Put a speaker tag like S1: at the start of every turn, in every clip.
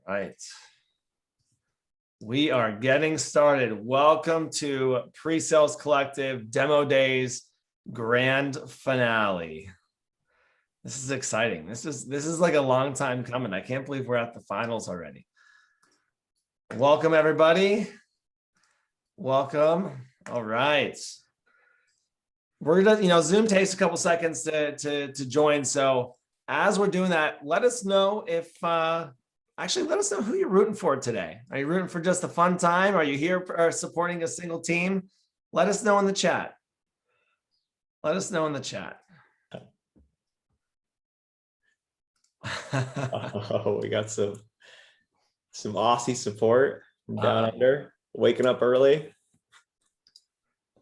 S1: right. We are getting started. Welcome to PreSales Collective Demo Days Grand Finale. This is exciting. This is like a long time coming. I can't believe we're at the finals already. Welcome, everybody. Welcome. All right. We're gonna, Zoom takes a couple seconds to join. So as we're doing that, let us know if actually, let us know who you're rooting for today. Are you rooting for just a fun time? Are you here supporting a single team? Let us know in the chat. Let us know in the chat.
S2: Oh, we got some Aussie support from down under, waking up early.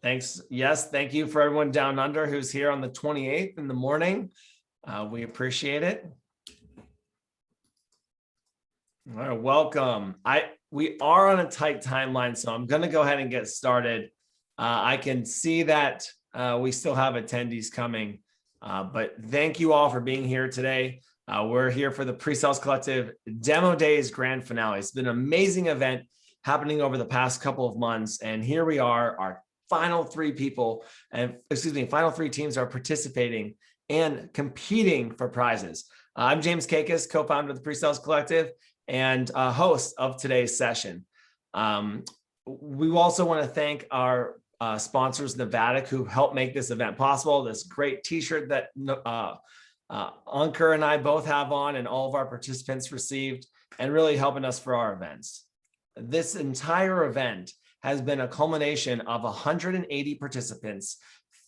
S1: Thanks. Yes, thank you for everyone down under who's here on the 28th in the morning. We appreciate it. All right, welcome. We are on a tight timeline, so I'm going to go ahead and get started. I can see that we still have attendees coming, but thank you all for being here today. We're here for the PreSales Collective Demo Days Grand Finale. It's been an amazing event happening over the past couple of months, and here we are. Our final three teams are participating and competing for prizes. I'm James Geekos, co-founder of the PreSales Collective and host of today's session. We also want to thank our sponsors, Navattic, who helped make this event possible. This great t-shirt that Ankur and I both have on and all of our participants received, and really helping us for our events. This entire event has been a culmination of 180 participants,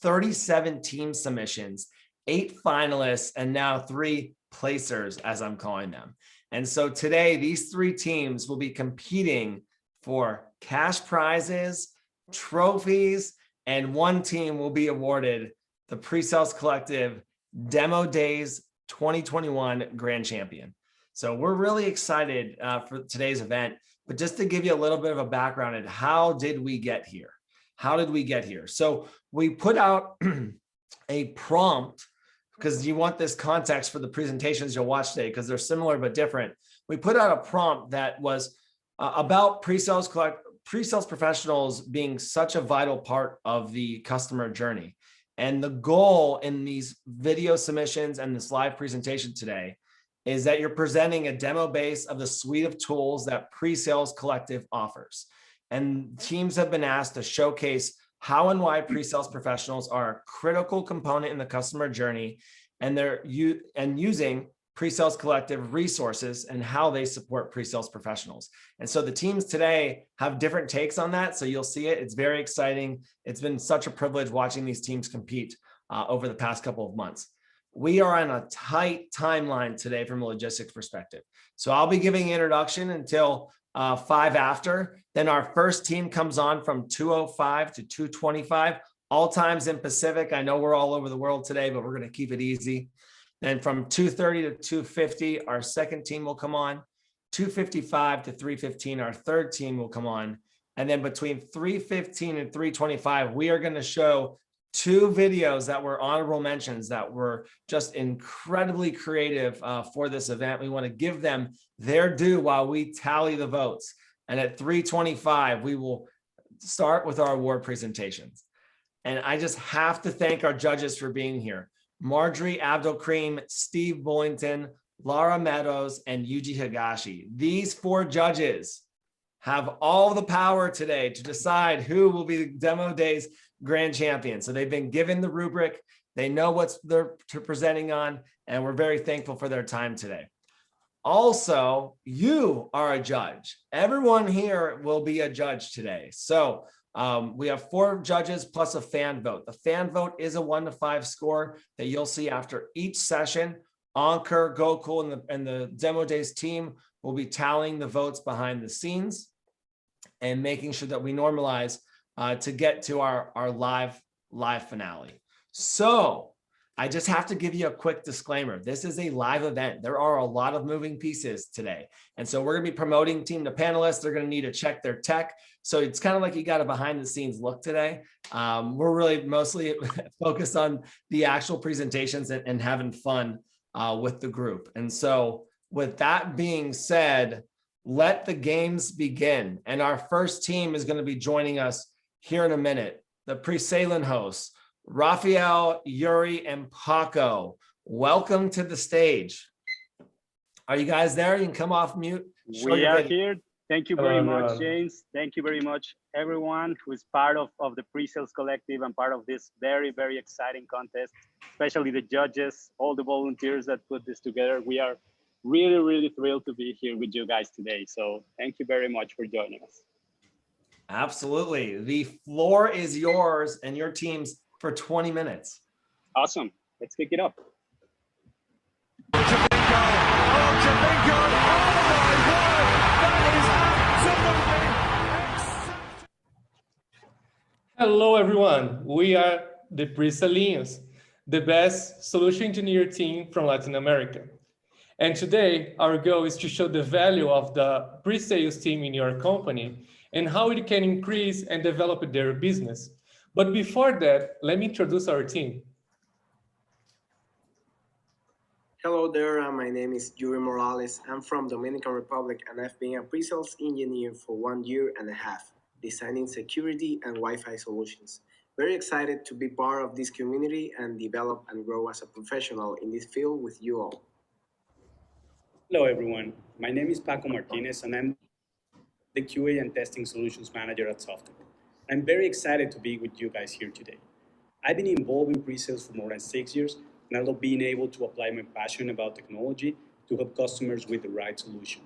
S1: 37 team submissions, 8 finalists, and now 3 placers, as I'm calling them. And so today, these 3 teams will be competing for cash prizes, trophies, and 1 team will be awarded the PreSales Collective Demo Days 2021 Grand Champion. So we're really excited for today's event, but just to give you a little bit of a background on how did we get here? How did we get here? So we put out a prompt, because you want this context for the presentations you'll watch today, because they're similar but different. We put out a prompt that was about pre-sales professionals being such a vital part of the customer journey. And the goal in these video submissions and this live presentation today is that you're presenting a demo base of the suite of tools that PreSales Collective offers. And teams have been asked to showcase how and why pre-sales professionals are a critical component in the customer journey, and using PreSales Collective resources and how they support pre-sales professionals. And so the teams today have different takes on that. So you'll see it. It's very exciting. It's been such a privilege watching these teams compete over the past couple of months. We are on a tight timeline today from a logistics perspective. So I'll be giving an introduction until 5 after. Then our first team comes on from 2:05 to 2:25, all times in Pacific. I know we're all over the world today, but we're going to keep it easy. Then from 2:30 to 2:50, our second team will come on. 2:55 to 3:15, our third team will come on. And then between 3:15 and 3:25, we are going to show 2 videos that were honorable mentions that were just incredibly creative for this event. We want to give them their due while we tally the votes. And at 3:25, we will start with our award presentations. And I just have to thank our judges for being here. Marjorie Abdelkreem, Steve Bullington, Laura Meadows, and Yuji Higashi. These 4 judges have all the power today to decide who will be the Demo Days Grand Champion. So they've been given the rubric. They know what they're presenting on, and we're very thankful for their time today. Also, you are a judge. Everyone here will be a judge today. So we have 4 judges plus a fan vote. The fan vote is a 1 to 5 score that you'll see after each session. Ankur, Gokul, and the Demo Days team will be tallying the votes behind the scenes and making sure that we normalize to get to our live finale. So I just have to give you a quick disclaimer. This is a live event. There are a lot of moving pieces today. And so we're going to be promoting team to panelists. They're going to need to check their tech. So it's kind of like you got a behind the scenes look today. We're really mostly focused on the actual presentations and having fun with the group. And so with that being said, let the games begin. And our first team is going to be joining us here in a minute. The Presalinhos hosts, Rafael, Yuri, and Paco. Welcome to the stage. Are you guys there? You can come off mute.
S3: We are here. Thank you very much,
S4: everyone.
S3: James. Thank you very much, everyone who is part of the Pre-Sales Collective and part of this very, very exciting contest, especially the judges, all the volunteers that put this together. We are really, really thrilled to be here with you guys today. So thank you very much for joining us.
S1: Absolutely. The floor is yours and your team's for 20 minutes.
S3: Awesome. Let's kick it up.
S4: Hello, everyone. We are the Presalinhos, the best solution engineer team from Latin America. And today, our goal is to show the value of the pre-sales team in your company and how it can increase and develop their business. But before that, let me introduce our team.
S5: Hello there, my name is Yuri Morales. I'm from Dominican Republic and I've been a pre-sales engineer for 1.5 years, designing security and Wi-Fi solutions. Very excited to be part of this community and develop and grow as a professional in this field with you all.
S6: Hello, everyone. My name is Paco Martinez, and I'm the QA and Testing Solutions Manager at Software. I'm very excited to be with you guys here today. I've been involved in pre-sales for more than 6 years, and I love being able to apply my passion about technology to help customers with the right solution.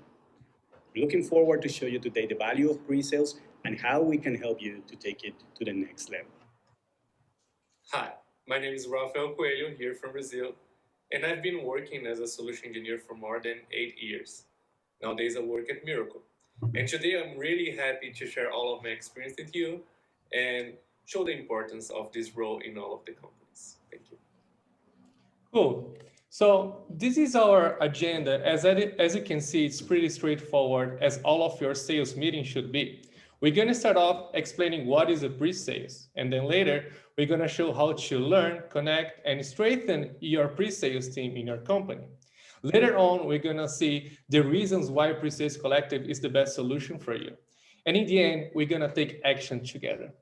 S6: I'm looking forward to show you today the value of pre-sales and how we can help you to take it to the next level.
S7: Hi, my name is Rafael Coelho, here from Brazil, and I've been working as a solution engineer for more than 8 years. Nowadays, I work at Miracle. And today, I'm really happy to share all of my experience with you and show the importance of this role in all of the companies. Thank you.
S4: Cool. So this is our agenda. As you can see, it's pretty straightforward, as all of your sales meetings should be. We're going to start off explaining what is a pre-sales, and then later we're going to show how to learn, connect, and strengthen your pre-sales team in your company. Later on, we're going to see the reasons why Pre-Sales Collective is the best solution for you. And in the end, we're going to take action together.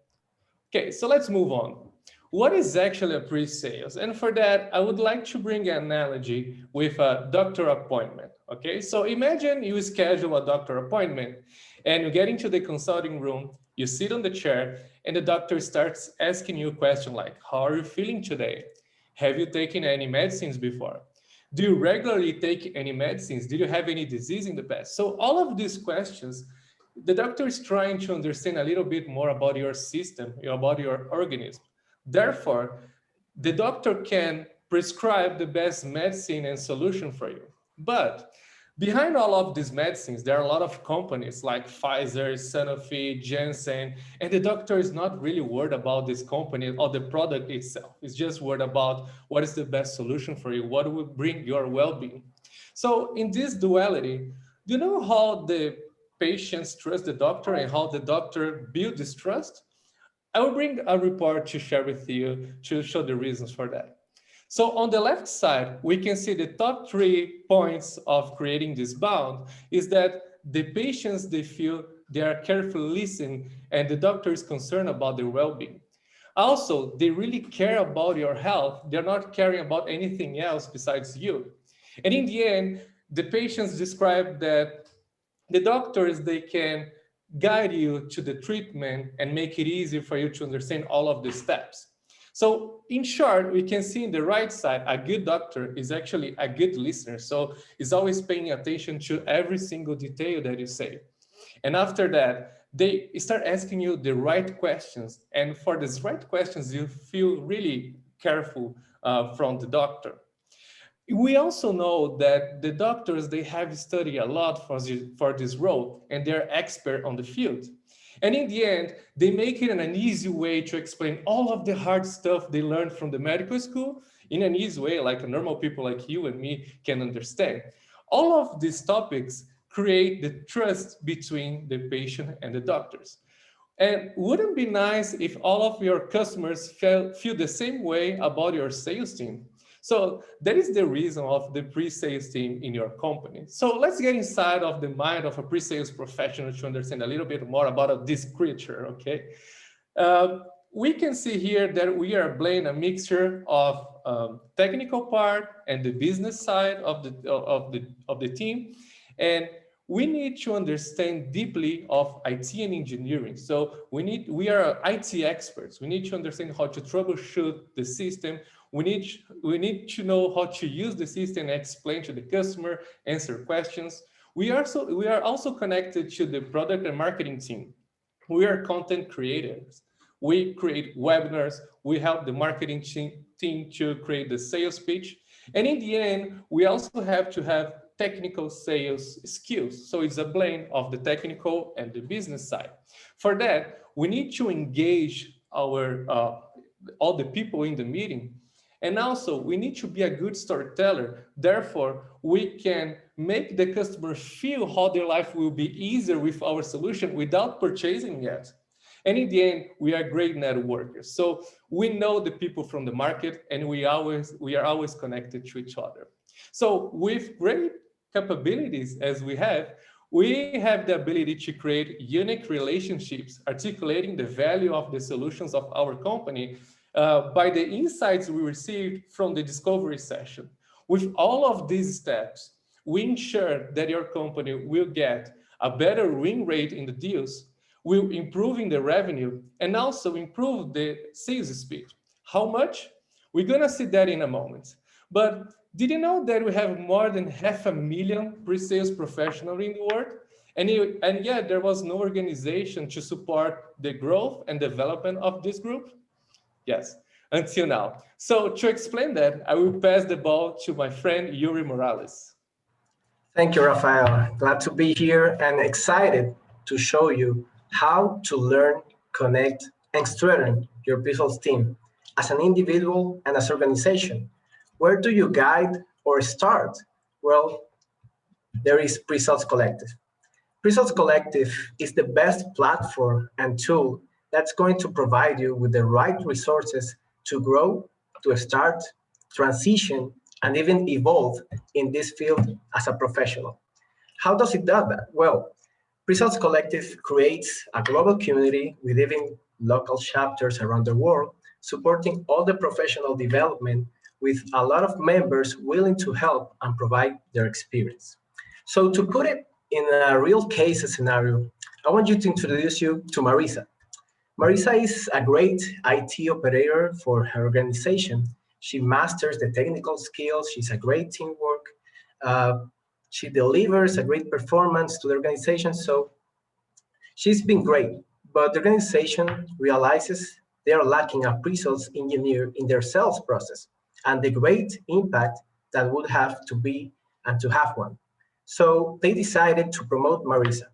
S4: Okay, so let's move on. What is actually a pre-sales? And for that, I would like to bring an analogy with a doctor appointment. Okay, so imagine you schedule a doctor appointment and you get into the consulting room, you sit on the chair, and the doctor starts asking you a question like, how are you feeling today? Have you taken any medicines before? Do you regularly take any medicines? Did you have any disease in the past? So all of these questions, the doctor is trying to understand a little bit more about your system, about your organism. Therefore, the doctor can prescribe the best medicine and solution for you. But behind all of these medicines, there are a lot of companies like Pfizer, Sanofi, Janssen, and the doctor is not really worried about this company or the product itself. It's just worried about what is the best solution for you, what will bring your well-being. So in this duality, do you know how the patients trust the doctor and how the doctor builds this trust? I will bring a report to share with you to show the reasons for that. So on the left side, we can see the top 3 points of creating this bond is that the patients, they feel they are carefully listened and the doctor is concerned about their well-being. Also, they really care about your health. They're not caring about anything else besides you. And in the end, the patients describe that the doctors, they can guide you to the treatment and make it easy for you to understand all of the steps. So in short, we can see in the right side, a good doctor is actually a good listener. So he's always paying attention to every single detail that you say. And after that, they start asking you the right questions. And for these right questions, you feel really careful from the doctor. We also know that the doctors, they have studied a lot for this role and they're expert on the field. And in the end, they make it in an easy way to explain all of the hard stuff they learned from the medical school in an easy way, like normal people like you and me can understand. All of these topics create the trust between the patient and the doctors. And wouldn't it be nice if all of your customers feel the same way about your sales team? So that is the reason of the pre-sales team in your company. So let's get inside of the mind of a pre-sales professional to understand a little bit more about this creature, okay? We can see here that we are playing a mixture of technical part and the business side of the team, and we need to understand deeply of IT and engineering. So we are IT experts. We need to understand how to troubleshoot the system. We need to know how to use the system and explain to the customer, answer questions. We are also connected to the product and marketing team. We are content creators. We create webinars. We help the marketing team to create the sales pitch. And in the end, we also have to have technical sales skills. So it's a blend of the technical and the business side. For that, we need to engage our all the people in the meeting. And also, we need to be a good storyteller. Therefore, we can make the customer feel how their life will be easier with our solution without purchasing yet. And in the end, we are great networkers. So we know the people from the market, and we are always connected to each other. So with great capabilities as we have the ability to create unique relationships, articulating the value of the solutions of our company by the insights we received from the discovery session. With all of these steps, we ensure that your company will get a better win rate in the deals, will improving the revenue, and also improve the sales speed. How much? We're gonna see that in a moment. But did you know that we have more than 500,000 pre-sales professionals in the world? And yet there was no organization to support the growth and development of this group? Yes, until now. So to explain that, I will pass the ball to my friend Yuri Morales.
S5: Thank you, Rafael. Glad to be here and excited to show you how to learn, connect, and strengthen your pre-sales team as an individual and as an organization. Where do you guide or start? Well, there is Pre-Sales Collective. Pre-Sales Collective is the best platform and tool that's going to provide you with the right resources to grow, to start, transition, and even evolve in this field as a professional. How does it do that? Well, Pre-Sales Collective creates a global community with even local chapters around the world, supporting all the professional development with a lot of members willing to help and provide their experience. So to put it in a real case scenario, I want you to introduce you to Marisa. Marisa is a great IT operator for her organization. She masters the technical skills. She's a great teamwork. She delivers a great performance to the organization. So she's been great, but the organization realizes they are lacking a pre-sales engineer in their sales process and the great impact that would have to be and to have one. So they decided to promote Marisa.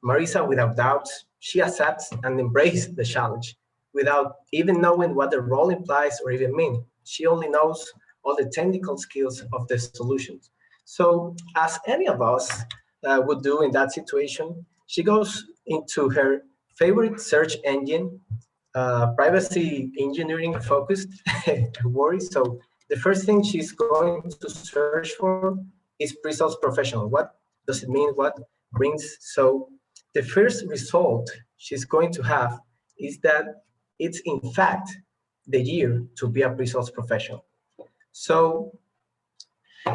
S5: Marisa, without doubt, she accepts and embraces the challenge without even knowing what the role implies or even mean. She only knows all the technical skills of the solutions. So as any of us would do in that situation, she goes into her favorite search engine, privacy engineering focused worry. So the first thing she's going to search for is pre-sales professional. What does it mean? What brings? So the first result she's going to have is that it's in fact the year to be a pre-sales professional. So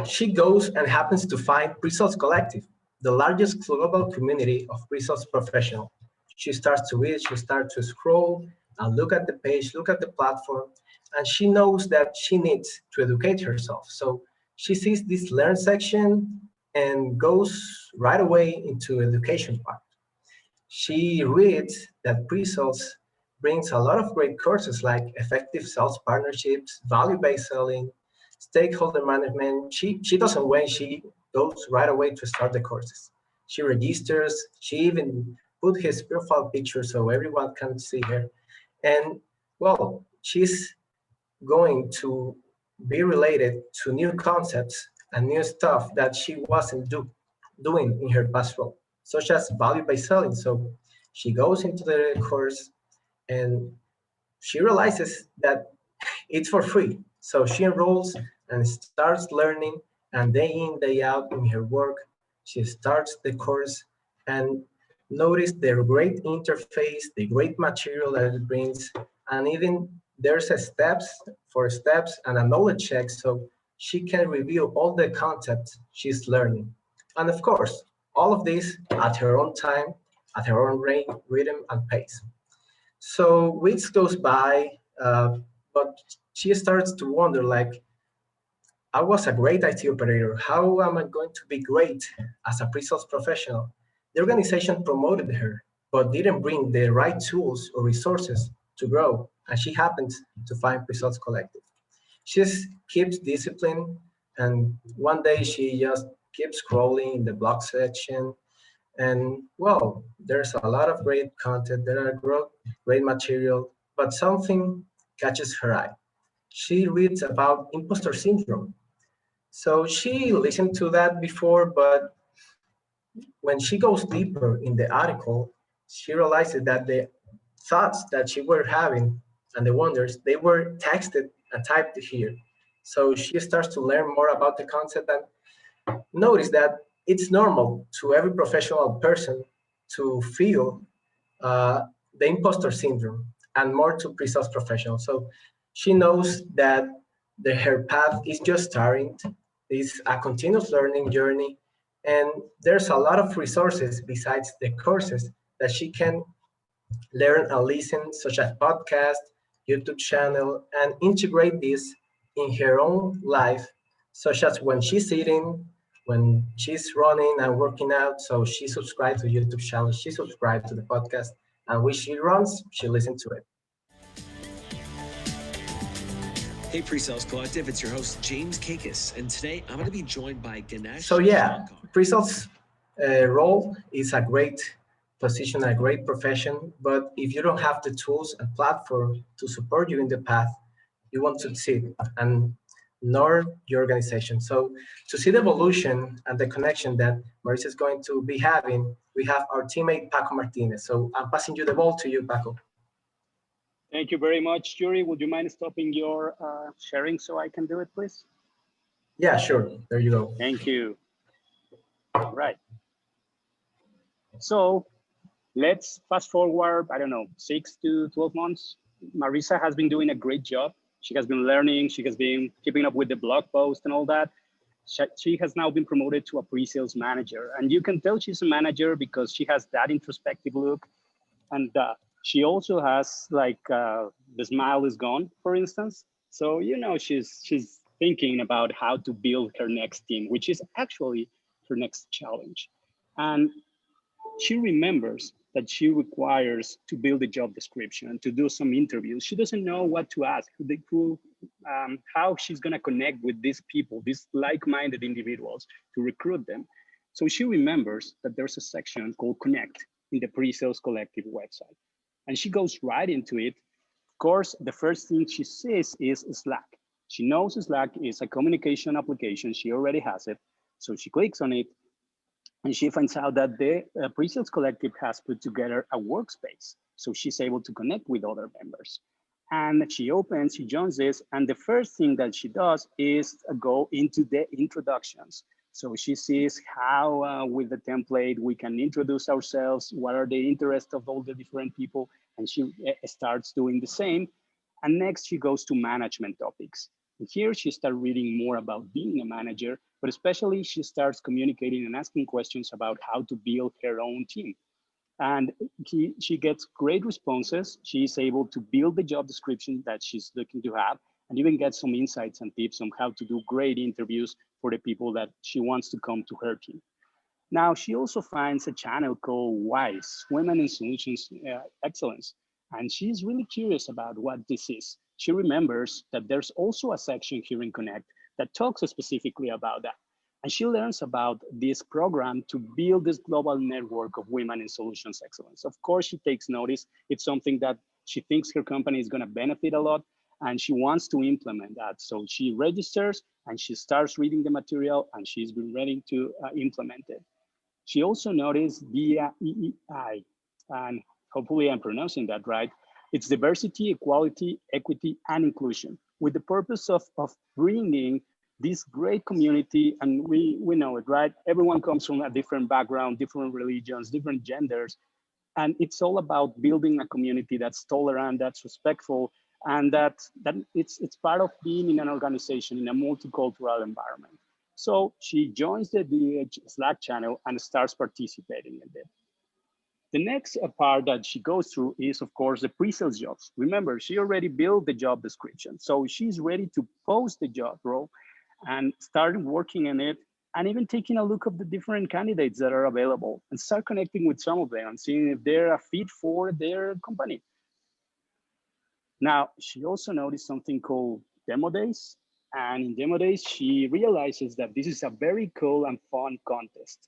S5: she goes and happens to find Pre-Sales Collective, the largest global community of pre-sales professionals. She starts to read, she starts to scroll, and look at the page, look at the platform, and she knows that she needs to educate herself. So she sees this learn section and goes right away into education part. She reads that pre-sales brings a lot of great courses like effective sales partnerships, value-based selling, stakeholder management. She doesn't wait, she goes right away to start the courses. She registers, she even put his profile picture so everyone can see her. And well, she's going to be related to new concepts and new stuff that she wasn't doing in her past role, such as value-based selling. So she goes into the course and she realizes that it's for free. So she enrolls and starts learning, and day in, day out in her work, she starts the course and notice the great interface, the great material that it brings, and even there's a steps and a knowledge check so she can review all the concepts she's learning. And of course, all of this at her own time, at her own rate, rhythm, and pace. So weeks goes by, but she starts to wonder, like, I was a great IT operator. How am I going to be great as a pre-sales professional? The organization promoted her, but didn't bring the right tools or resources to grow, and she happens to find Pre-sales Collective. She just keeps discipline, and one day she just keeps scrolling in the blog section, and well, there's a lot of great content, there are great material, but something catches her eye. She reads about imposter syndrome. So she listened to that before, but when she goes deeper in the article, she realizes that the thoughts that she were having and the wonders, they were texted and typed here. So she starts to learn more about the concept and notice that it's normal to every professional person to feel uh, the imposter syndrome and more to pre-sales professionals. So she knows that her path is just starting. It's a continuous learning journey. And there's a lot of resources besides the courses that she can learn and listen, such as podcast, YouTube channel, and integrate this in her own life, such as when she's eating, when she's running and working out. So she subscribed to YouTube channel, she subscribed to the podcast, and when she runs, she listens to it.
S8: Hey, Pre-Sales Collective, it's your host, James Kakis, and today I'm going to be joined by Ganesh.
S5: So yeah, pre-sales role is a great position, a great profession, but if you don't have the tools and platform to support you in the path, you won't succeed, and nor your organization. So to see the evolution and the connection that Marisa is going to be having, we have our teammate Paco Martinez. So I'm passing you the ball to you, Paco.
S3: Thank you very much, Yuri. Would you mind stopping your sharing so I can do it, please?
S5: Yeah, sure. There you go.
S3: Thank you. All right. So let's fast forward, I don't know, 6 to 12 months. Marisa has been doing a great job. She has been learning. She has been keeping up with the blog post and all that. She has now been promoted to a pre-sales manager. And you can tell she's a manager because she has that introspective look. And she also has like the smile is gone, for instance. So, you know, she's thinking about how to build her next team, which is actually her next challenge. And she remembers that she requires to build a job description and to do some interviews. She doesn't know what to ask, how she's gonna connect with these people, these like-minded individuals to recruit them. So she remembers that there's a section called Connect in the Pre-Sales Collective website. And she goes right into it. Of course, the first thing she sees is Slack. She knows Slack is a communication application. She already has it. So she clicks on it and she finds out that the Pre-Sales Collective has put together a workspace. So she's able to connect with other members. And she joins this, and the first thing that she does is go into the introductions. So she sees how with the template we can introduce ourselves, what are the interests of all the different people, and she starts doing the same. And next she goes to management topics. And here she starts reading more about being a manager, but especially she starts communicating and asking questions about how to build her own team. And she gets great responses. She's able to build the job description that she's looking to have, and even get some insights and tips on how to do great interviews for the people that she wants to come to her team. Now, she also finds a channel called WISE, Women in Solutions Excellence, and she's really curious about what this is. She remembers that there's also a section here in Connect that talks specifically about that. And she learns about this program to build this global network of women in solutions excellence. Of course, she takes notice. It's something that she thinks her company is going to benefit a lot, and she wants to implement that. So she registers and she starts reading the material, and she's been ready to implement it. She also noticed DEI, and hopefully I'm pronouncing that right. It's diversity, equality, equity, and inclusion, with the purpose of bringing this great community, and we know it, right? Everyone comes from a different background, different religions, different genders. And it's all about building a community that's tolerant, that's respectful, and that it's part of being in an organization in a multicultural environment. So she joins the DH Slack channel and starts participating in it. The next part that she goes through is, of course, the pre-sales jobs. Remember, she already built the job description. So she's ready to post the job role and start working on it, and even taking a look at the different candidates that are available and start connecting with some of them and seeing if they're a fit for their company. Now, she also noticed something called demo days. And in demo days, she realizes that this is a very cool and fun contest.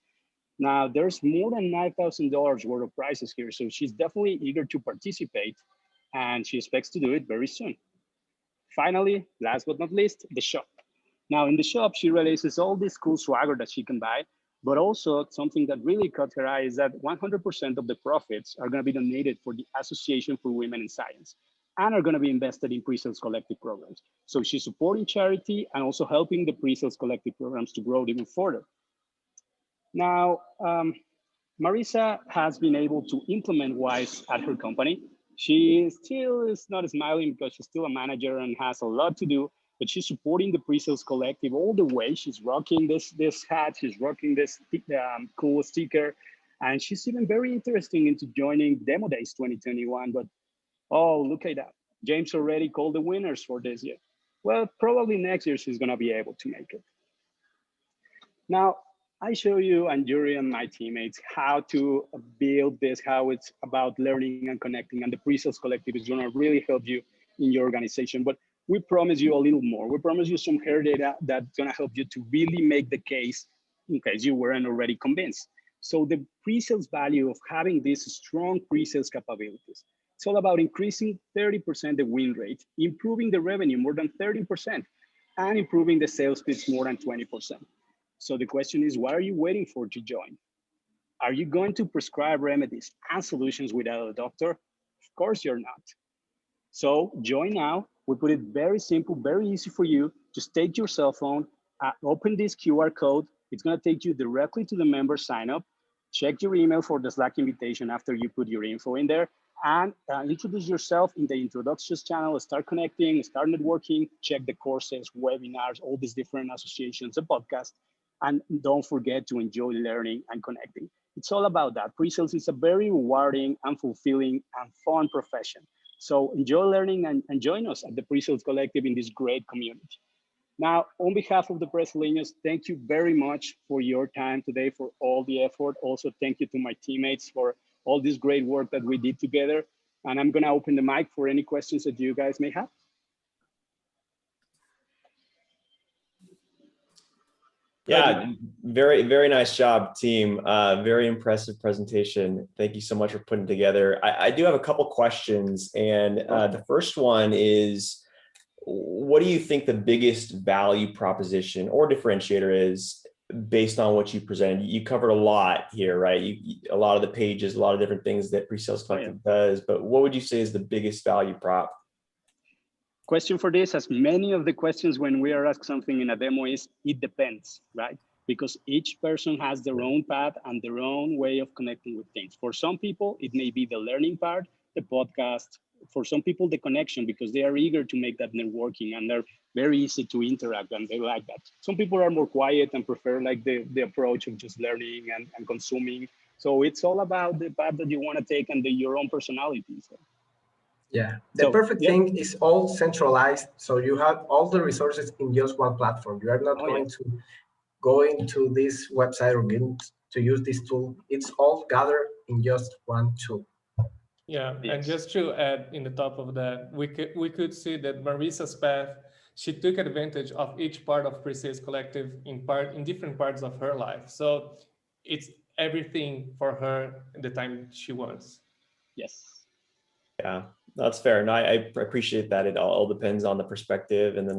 S3: Now, there's more than $9,000 worth of prizes here, so she's definitely eager to participate, and she expects to do it very soon. Finally, last but not least, the shop. Now, in the shop, she realizes all this cool swagger that she can buy, but also something that really caught her eye is that 100% of the profits are going to be donated for the Association for Women in Science and are going to be invested in PreSales Collective programs. So she's supporting charity and also helping the PreSales Collective programs to grow even further. Now, Marisa has been able to implement WISE at her company. She still is not smiling because she's still a manager and has a lot to do, but she's supporting the PreSales Collective all the way. She's rocking this hat, she's rocking this cool sticker, and she's even very interested into joining Demo Days 2021. But oh, look at that. James already called the winners for this year. Well, probably next year she's gonna be able to make it. Now, I show you and Yuri and my teammates how to build this, how it's about learning and connecting, and the PreSales Collective is gonna really help you in your organization. But we promise you a little more. We promise you some hair data that's gonna help you to really make the case in case you weren't already convinced. So the pre-sales value of having these strong pre-sales capabilities, it's all about increasing 30% the win rate, improving the revenue more than 30%, and improving the sales pitch more than 20%. So the question is, what are you waiting for to join? Are you going to prescribe remedies and solutions without a doctor? Of course you're not. So join now. We put it very simple, very easy for you. Just take your cell phone, open this QR code. It's gonna take you directly to the member sign up. Check your email for the Slack invitation after you put your info in there, and introduce yourself in the introductions channel, start connecting, start networking, check the courses, webinars, all these different associations, a podcast. And don't forget to enjoy learning and connecting. It's all about that. Pre-sales is a very rewarding and fulfilling and fun profession. So enjoy learning and join us at the Pre-sales Collective in this great community. Now, on behalf of the Presalinhos, thank you very much for your time today, for all the effort. Also, thank you to my teammates for all this great work that we did together. And I'm gonna open the mic for any questions that you guys may have.
S2: Yeah, very, very nice job, team. Very impressive presentation. Thank you so much for putting together. I do have a couple questions, and the first one is, what do you think the biggest value proposition or differentiator is based on what you presented? You covered a lot here, right? A lot of the pages, a lot of different things that PreSales Collective does, but what would you say is the biggest value prop?
S3: Question for this, as many of the questions when we are asked something in a demo is, it depends, right? Because each person has their own path and their own way of connecting with things. For some people, it may be the learning part, the podcast. For some people, the connection, because they are eager to make that networking and they're very easy to interact and they like that. Some people are more quiet and prefer like the approach of just learning and consuming. So it's all about the path that you want to take and your own personality. So.
S5: Yeah, the perfect thing is all centralized. So you have all the resources in just one platform. You are not going to go into this website or get to use this tool. It's all gathered in just one tool.
S4: Yeah, and just to add in the top of that, we could see that Marisa's path, she took advantage of each part of PreSales Collective in different parts of her life. So it's everything for her the time she wants.
S3: Yes.
S2: Yeah, that's fair. And I appreciate that. It all depends on the perspective and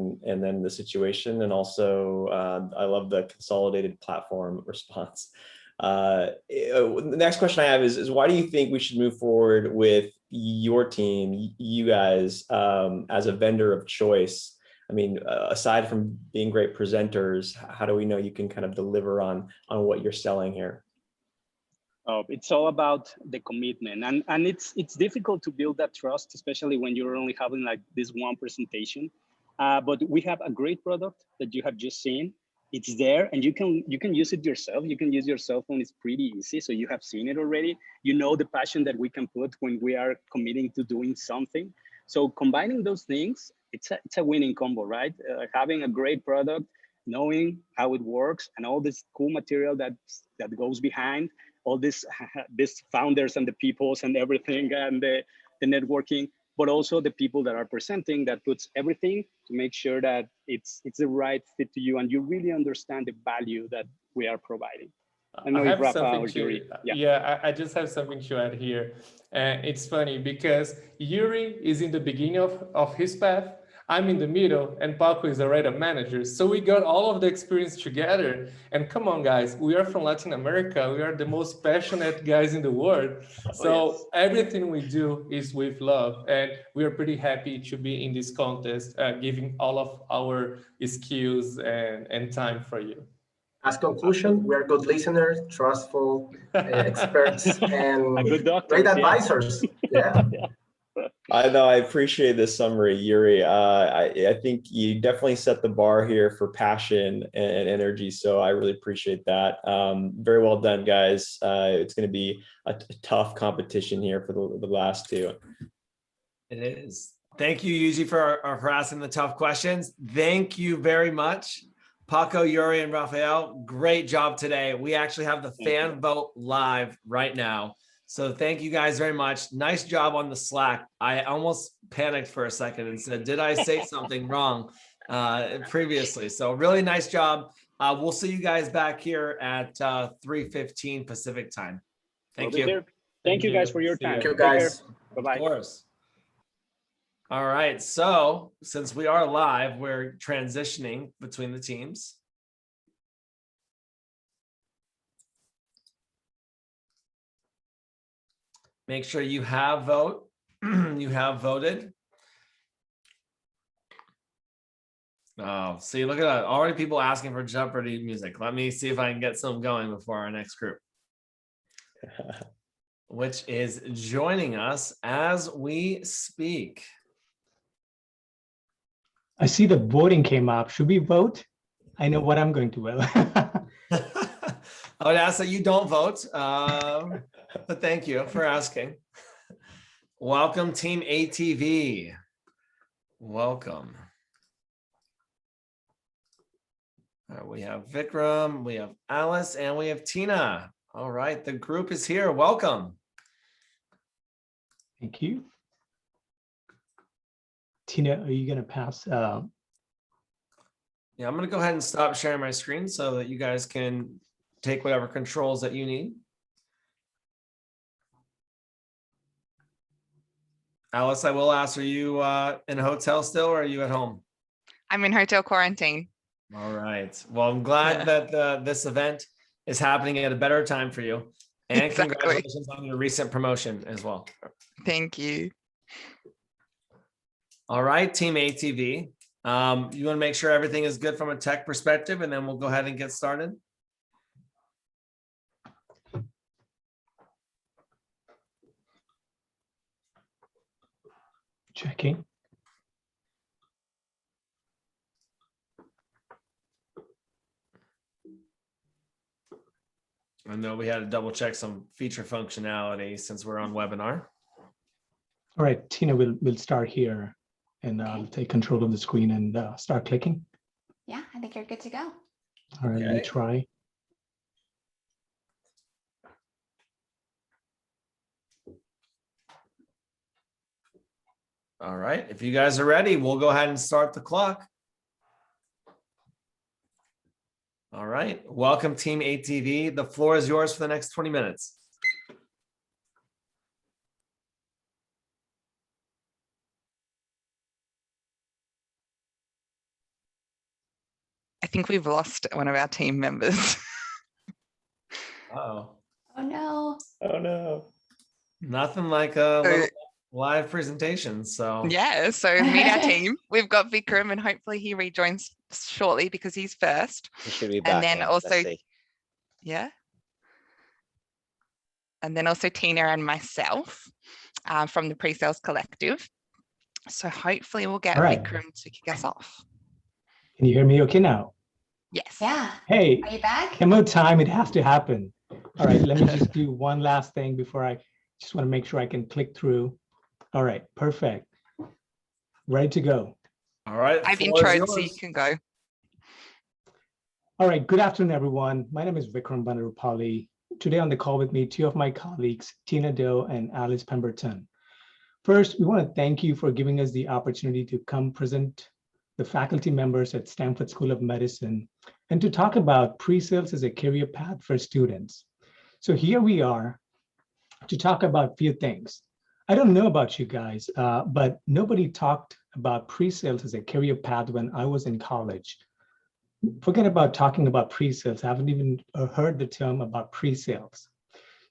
S2: then the situation. And also, I love the consolidated platform response. The next question I have is why do you think we should move forward with your team, you guys, as a vendor of choice I mean, aside from being great presenters, how do we know you can kind of deliver on what you're selling here?
S3: It's all about the commitment, and it's difficult to build that trust, especially when you're only having like this one presentation. But we have a great product that you have just seen. It's there, and you can use it yourself. You can use your cell phone. It's pretty easy. So you have seen it already. You know the passion that we can put when we are committing to doing something. So combining those things, it's a winning combo, right? Having a great product, knowing how it works, and all this cool material that goes behind all this founders and the peoples and everything, and the networking, but also the people that are presenting, that puts everything to make sure that it's the right fit to you and you really understand the value that we are providing.
S4: I have something to, I just have something to add here. It's funny because Yuri is in the beginning of his path. I'm in the middle, and Paco is already a manager. So we got all of the experience together. And come on, guys, we are from Latin America. We are the most passionate guys in the world. So everything we do is with love. And we are pretty happy to be in this contest, giving all of our skills and time for you.
S5: As conclusion, we are good listeners, trustful experts, and great advisors. Yeah.
S2: I know, I appreciate this summary, Yuri. I think you definitely set the bar here for passion and energy. So I really appreciate that. Very well done, guys. It's going to be a tough competition here for the last two.
S1: It is. Thank you, Yuji, for asking the tough questions. Thank you very much, Paco, Yuri, and Rafael. Great job today. We actually have the fan vote live right now. So thank you guys very much. Nice job on the Slack. I almost panicked for a second and said, did I say something wrong previously? So really nice job. We'll see you guys back here at 3:15 Pacific time. Thank you.
S3: Thank you guys for your time.
S5: Thank you, guys.
S3: Bye-bye.
S1: Of course. All right. So since we are live, we're transitioning between the teams. Make sure you have you have voted. Oh, see, look at that. Already people asking for Jeopardy music. Let me see if I can get some going before our next group, which is joining us as we speak.
S9: I see the voting came up. Should we vote? I know what I'm going to vote.
S1: I would ask that you don't vote. But thank you for asking. Welcome, Team ATV. Welcome. We have Vikram, we have Alice, and we have Tina. All right, the group is here. Welcome.
S9: Thank you. Tina, are you going to pass?
S1: Yeah, I'm going to go ahead and stop sharing my screen so that you guys can take whatever controls that you need. Alice, I will ask, are you in a hotel still or are you at home?
S10: I'm in hotel quarantine.
S1: All right. Well, I'm glad that this event is happening at a better time for you. And congratulations on your recent promotion as well.
S10: Thank you.
S1: All right, Team ATV. You want to make sure everything is good from a tech perspective, and then we'll go ahead and get started.
S9: Checking.
S1: I know we had to double check some feature functionality since we're on webinar.
S9: All right, Tina, we'll start here, and I'll take control of the screen and start clicking.
S11: Yeah, I think you're good to go.
S9: All right, let me try.
S1: All right, if you guys are ready, we'll go ahead and start the clock. All right, welcome Team ATV. The floor is yours for the next 20 minutes.
S10: I think we've lost one of our team members.
S1: Uh-oh.
S11: Oh no.
S2: Oh no.
S1: Nothing like a live presentation. So
S10: Yeah, so meet our team. We've got Vikram, and hopefully he rejoins shortly because he's first.
S12: He should be back.
S10: And then
S12: in.
S10: also,
S12: Let's see.
S10: yeah. And then also Tina and myself from the Pre-Sales Collective. So hopefully we'll get Vikram to kick us off.
S9: Can you hear me okay now?
S10: Yes.
S11: Yeah.
S9: Hey,
S11: Are you back?
S9: demo time, it has to happen. All right, let me just do one last thing before I just want to make sure I can click through. All right, perfect. Ready to go.
S1: all right.
S10: I've
S1: floor is
S10: introed, so you
S1: yours.
S10: can go.
S9: All right, good afternoon, everyone. My name is Vikram Bandarupalli. Today on the call with me, two of my colleagues, Tina Doe and Alice Pemberton. First, we want to thank you for giving us the opportunity to come present the faculty members at Stanford School of Medicine and to talk about pre-sales as a career path for students. So here we are to talk about a few things. I don't know about you guys, but nobody talked about pre-sales as a career path when I was in college. Forget about talking about pre-sales. I haven't even heard the term about pre-sales.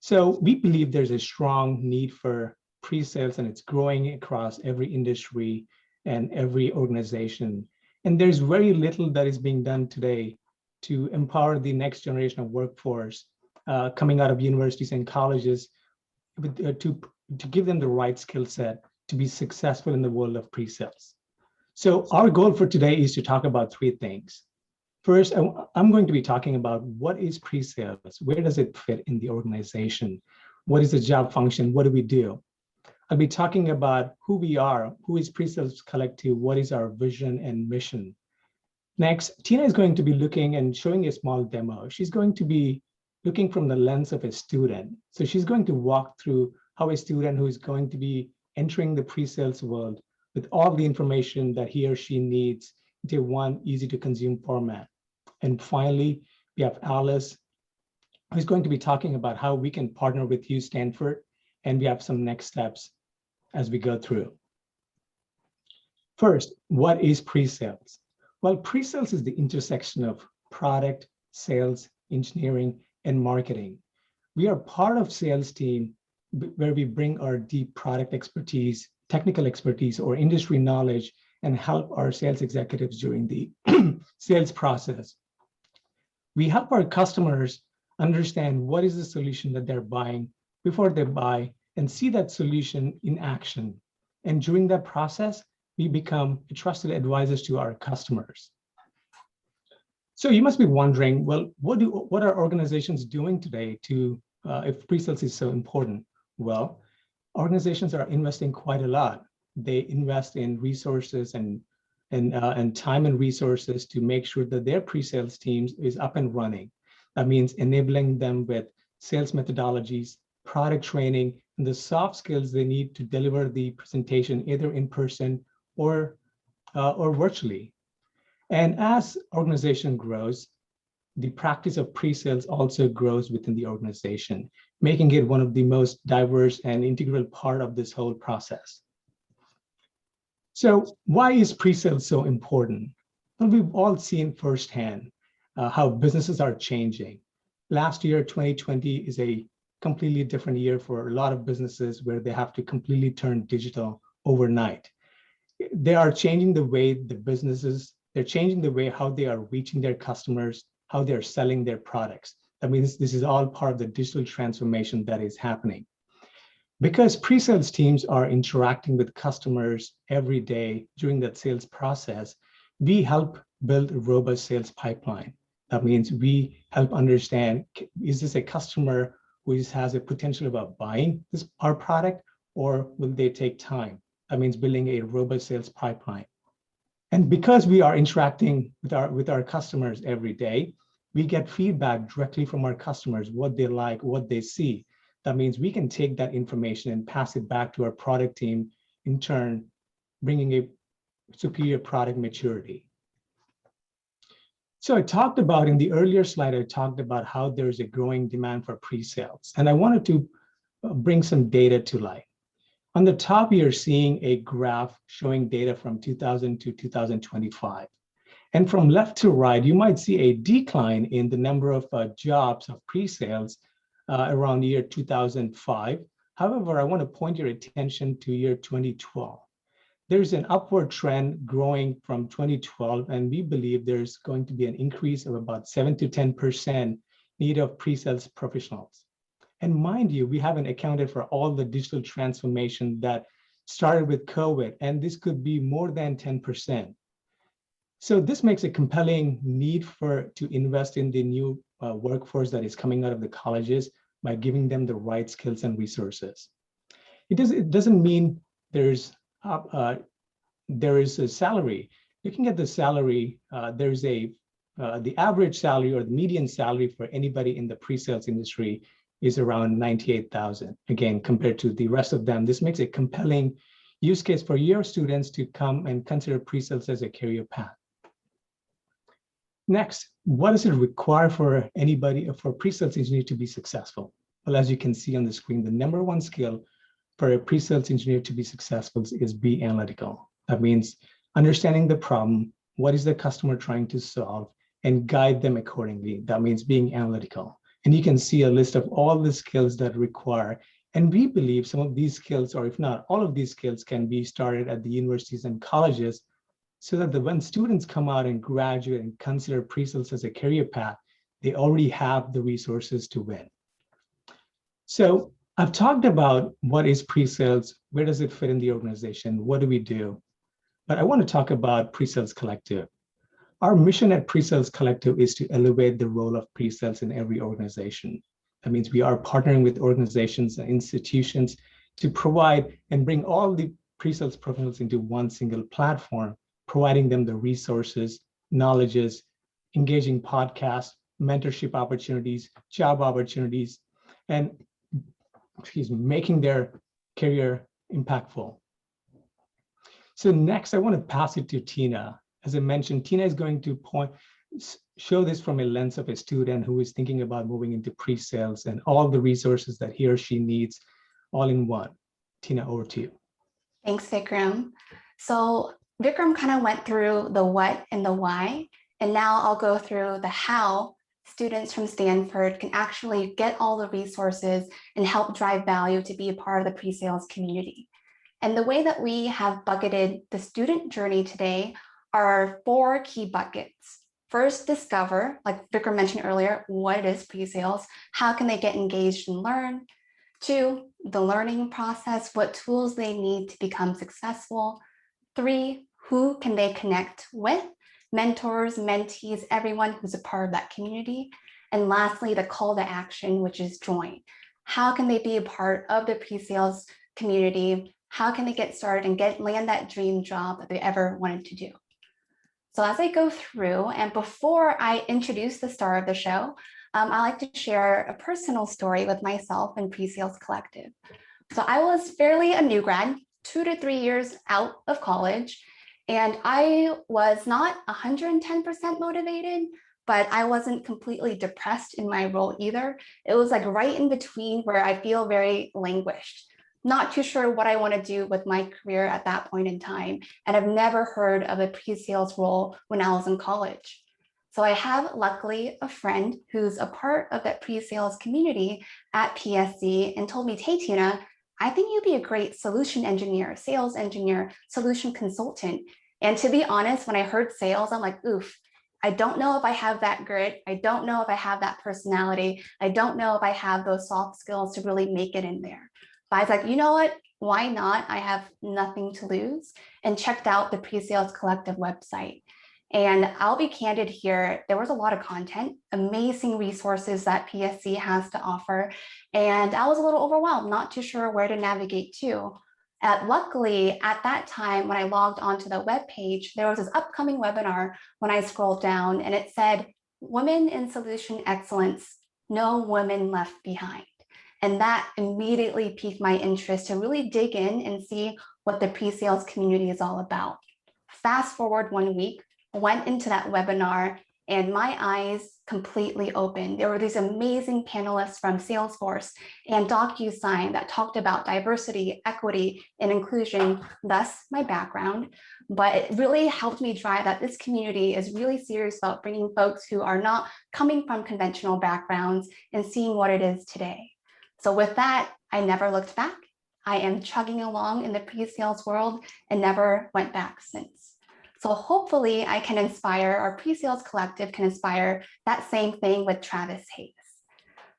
S9: So we believe there's a strong need for pre-sales, and it's growing across every industry and every organization. And there's very little that is being done today to empower the next generation of workforce coming out of universities and colleges to give them the right skill set to be successful in the world of pre-sales. So our goal for today is to talk about three things. First, I'm going to be talking about what is pre-sales, where does it fit in the organization, what is the job function, what do we do? I'll be talking about who we are, who is Pre-Sales Collective, what is our vision and mission. Next, Tina is going to be looking and showing a small demo. She's going to be looking from the lens of a student. So she's going to walk through how a student who is going to be entering the pre-sales world with all the information that he or she needs into one easy to consume format. And finally, we have Alice, who's going to be talking about how we can partner with you, Stanford, and we have some next steps as we go through. First, what is pre-sales? Well, pre-sales is the intersection of product, sales, engineering, and marketing. We are part of sales team where we bring our deep product expertise, technical expertise, or industry knowledge and help our sales executives during the sales process. We help our customers understand what is the solution that they're buying before they buy and see that solution in action. And during that process, we become trusted advisors to our customers. So you must be wondering, well, what are organizations doing today to, if pre-sales is so important? Well, organizations are investing quite a lot. They invest in resources and time and resources to make sure that their pre-sales teams is up and running. That means enabling them with sales methodologies, product training, and the soft skills they need to deliver the presentation either in person or virtually. And as organization grows, the practice of pre-sales also grows within the organization, making it one of the most diverse and integral part of this whole process. So why is pre-sales so important? Well, we've all seen firsthand how businesses are changing. Last year, 2020, is a completely different year for a lot of businesses where they have to completely turn digital overnight. They are changing the way the businesses, they're changing the way how they are reaching their customers, how they're selling their products. That means this is all part of the digital transformation that is happening. Because pre-sales teams are interacting with customers every day during that sales process, we help build a robust sales pipeline. That means we help understand, is this a customer who has a potential about buying our product, or will they take time? That means building a robust sales pipeline. And because we are interacting with our customers every day, we get feedback directly from our customers, what they like, what they see. That means we can take that information and pass it back to our product team, in turn, bringing a superior product maturity. So I talked about, in the earlier slide, I talked about how there's a growing demand for pre-sales. And I wanted to bring some data to light. On the top, you're seeing a graph showing data from 2000 to 2025. And from left to right, you might see a decline in the number of jobs of pre-sales around the year 2005 However, I want to point your attention to year 2012. There's an upward trend growing from 2012, and we believe there's going to be an increase of about 7 to 10% need of pre-sales professionals. And mind you, we haven't accounted for all the digital transformation that started with COVID, and this could be more than 10%. So this makes a compelling need to invest in the new workforce that is coming out of the colleges by giving them the right skills and resources. It doesn't mean there is a salary. Looking at the salary, the average salary or the median salary for anybody in the pre-sales industry is around $98,000. Again, compared to the rest of them, this makes a compelling use case for your students to come and consider pre-sales as a career path. Next, what does it require for pre-sales engineer to be successful? Well, as you can see on the screen, the number one skill for a pre-sales engineer to be successful is be analytical. That means understanding the problem, what is the customer trying to solve, and guide them accordingly. That means being analytical. And you can see a list of all the skills that require. And we believe some of these skills, or if not all of these skills, can be started at the universities and colleges, so that when students come out and graduate and consider pre-sales as a career path, they already have the resources to win. So I've talked about what is pre-sales, where does it fit in the organization, what do we do? But I want to talk about PreSales Collective. Our mission at PreSales Collective is to elevate the role of pre-sales in every organization. That means we are partnering with organizations and institutions to provide and bring all the pre-sales professionals into one single platform, providing them the resources, knowledges, engaging podcasts, mentorship opportunities, job opportunities, and making their career impactful. So next, I want to pass it to Tina. As I mentioned, Tina is going to show this from a lens of a student who is thinking about moving into pre-sales and all the resources that he or she needs all in one. Tina, over to you.
S11: Thanks, Vikram. So Vikram kind of went through the what and the why, and now I'll go through the how students from Stanford can actually get all the resources and help drive value to be a part of the pre-sales community. And the way that we have bucketed the student journey today are 4 key buckets. First, discover, like Vikram mentioned earlier, what is pre-sales? How can they get engaged and learn? 2, the learning process, what tools they need to become successful. 3, who can they connect with? Mentors, mentees, everyone who's a part of that community. And lastly, the call to action, which is join. How can they be a part of the pre-sales community? How can they get started and land that dream job that they ever wanted to do? So as I go through, and before I introduce the star of the show, I like to share a personal story with myself and PreSales Collective. So I was fairly a new grad, 2 to 3 years out of college, and I was not 110% motivated, but I wasn't completely depressed in my role either. It was like right in between where I feel very languished. Not too sure what I want to do with my career at that point in time. And I've never heard of a pre-sales role when I was in college. So I have luckily a friend who's a part of that pre-sales community at PSC and told me, hey, Tina, I think you'd be a great solution engineer, sales engineer, solution consultant. And to be honest, when I heard sales, I'm like, oof, I don't know if I have that grit. I don't know if I have that personality. I don't know if I have those soft skills to really make it in there. But I was like, you know what? Why not? I have nothing to lose, and checked out the PreSales Collective website. And I'll be candid here, there was a lot of content, amazing resources that PSC has to offer. And I was a little overwhelmed, not too sure where to navigate to. Luckily, at that time, when I logged onto the webpage, there was this upcoming webinar when I scrolled down, and it said, Women in Solution Excellence, No Women Left Behind. And that immediately piqued my interest to really dig in and see what the pre-sales community is all about. Fast forward 1 week, went into that webinar, and my eyes completely opened. There were these amazing panelists from Salesforce and DocuSign that talked about diversity, equity, and inclusion, thus my background. But it really helped me drive that this community is really serious about bringing folks who are not coming from conventional backgrounds and seeing what it is today. So with that, I never looked back. I am chugging along in the pre-sales world and never went back since. So hopefully I can inspire, our pre-sales collective can inspire that same thing with Travis Hayes.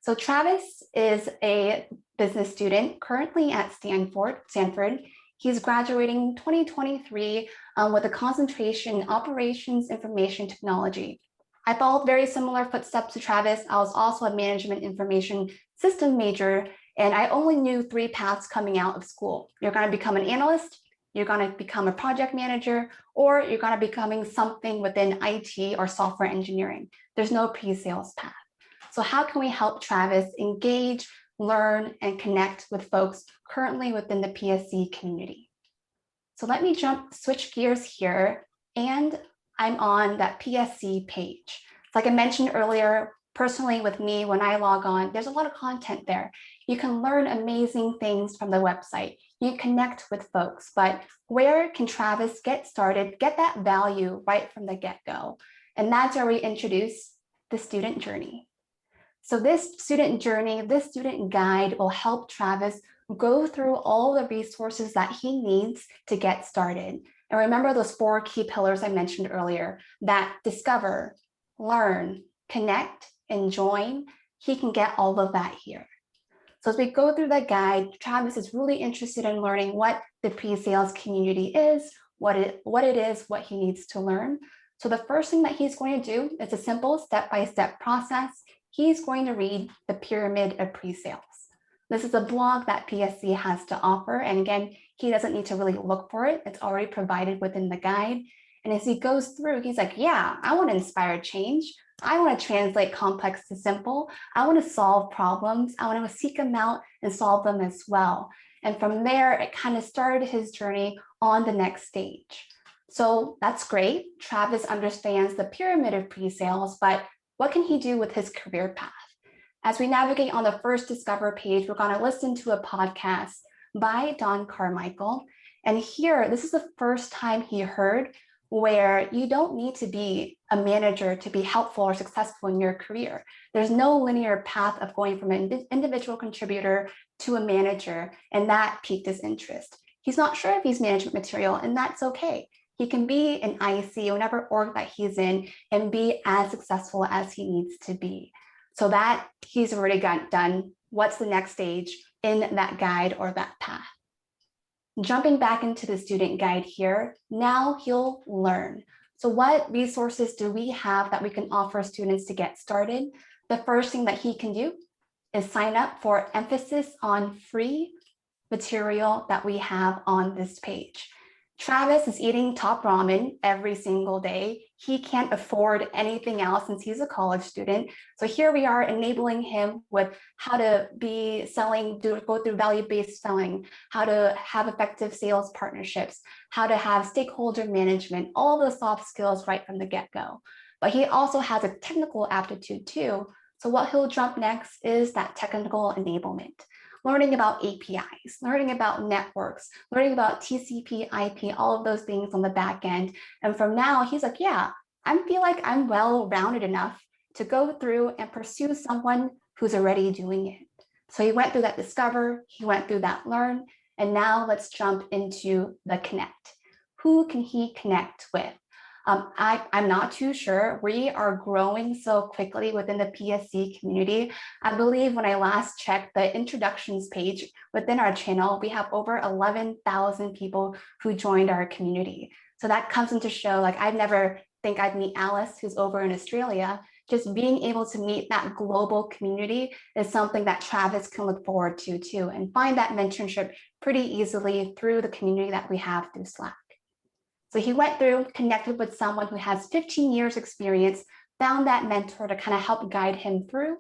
S11: So Travis is a business student currently at Stanford. He's graduating 2023 with a concentration in operations information technology. I followed very similar footsteps to Travis. I was also a management information system major, and I only knew 3 paths coming out of school. You're going to become an analyst, you're going to become a project manager, or you're going to be becoming something within IT or software engineering. There's no pre-sales path. So how can we help Travis engage, learn, and connect with folks currently within the PSC community? So let me switch gears here, and I'm on that PSC page. Like I mentioned earlier, personally with me, when I log on, there's a lot of content there. You can learn amazing things from the website. You connect with folks, but where can Travis get started, get that value right from the get-go? And that's where we introduce the student journey. So this student journey, this student guide will help Travis go through all the resources that he needs to get started. And remember those 4 key pillars I mentioned earlier, that discover, learn, connect, and join. He can get all of that here. So as we go through that guide, Travis is really interested in learning what the pre-sales community is, what it is, what he needs to learn. So the first thing that he's going to do is a simple step-by-step process. He's going to read the Pyramid of Pre-Sales. This is a blog that PSC has to offer. And again, he doesn't need to really look for it. It's already provided within the guide. And as he goes through, he's like, yeah, I want to inspire change. I want to translate complex to simple. I want to solve problems. I want to seek them out and solve them as well. And from there, it kind of started his journey on the next stage. So that's great. Travis understands the Pyramid of Pre-Sales, but what can he do with his career path? As we navigate on the first Discover page, we're going to listen to a podcast by Don Carmichael. And here, this is the first time he heard where you don't need to be a manager to be helpful or successful in your career. There's no linear path of going from an individual contributor to a manager, and that piqued his interest. He's not sure if he's management material, and that's okay. He can be an IC, whatever org that he's in, and be as successful as he needs to be. So that he's already done. What's the next stage in that guide or that path? Jumping back into the student guide here, now he'll learn. So what resources do we have that we can offer students to get started? The first thing that he can do is sign up for emphasis on free material that we have on this page. Travis is eating top ramen every single day. He can't afford anything else since he's a college student. So here we are enabling him with how to be selling, go through value-based selling, how to have effective sales partnerships, how to have stakeholder management, all the soft skills right from the get-go. But he also has a technical aptitude too. So what he'll jump next is that technical enablement. Learning about APIs, learning about networks, learning about TCP, IP, all of those things on the back end. And from now, he's like, yeah, I feel like I'm well-rounded enough to go through and pursue someone who's already doing it. So he went through that discover, he went through that learn, and now let's jump into the connect. Who can he connect with? I'm not too sure. We are growing so quickly within the PSC community. I believe when I last checked the introductions page within our channel, we have over 11,000 people who joined our community. So that comes into show, like I'd never think I'd meet Alice, who's over in Australia. Just being able to meet that global community is something that Travis can look forward to too, and find that mentorship pretty easily through the community that we have through Slack. So he went through, connected with someone who has 15 years experience, found that mentor to kind of help guide him through.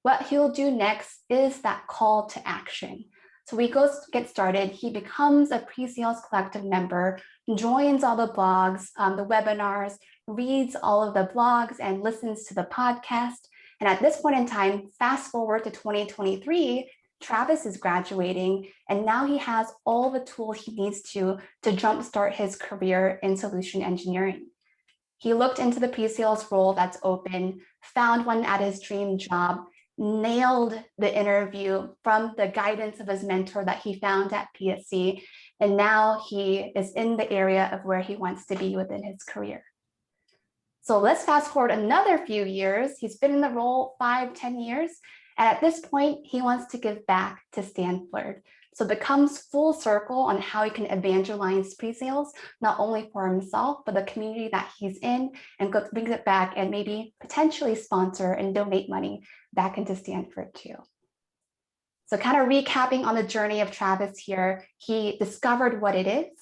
S11: What he'll do next is that call to action. So he goes to get started, he becomes a pre-sales collective member, joins all the blogs, the webinars, reads all of the blogs and listens to the podcast. And at this point in time, fast forward to 2023, Travis is graduating, and now he has all the tools he needs to jumpstart his career in solution engineering. He looked into the pre-sales role that's open, found one at his dream job, nailed the interview from the guidance of his mentor that he found at PSC. And now he is in the area of where he wants to be within his career. So let's fast forward another few years. He's been in the role 5-10 years. And at this point, he wants to give back to Stanford. So it becomes full circle on how he can evangelize pre-sales, not only for himself, but the community that he's in, and brings it back and maybe potentially sponsor and donate money back into Stanford too. So kind of recapping on the journey of Travis here, he discovered what it is.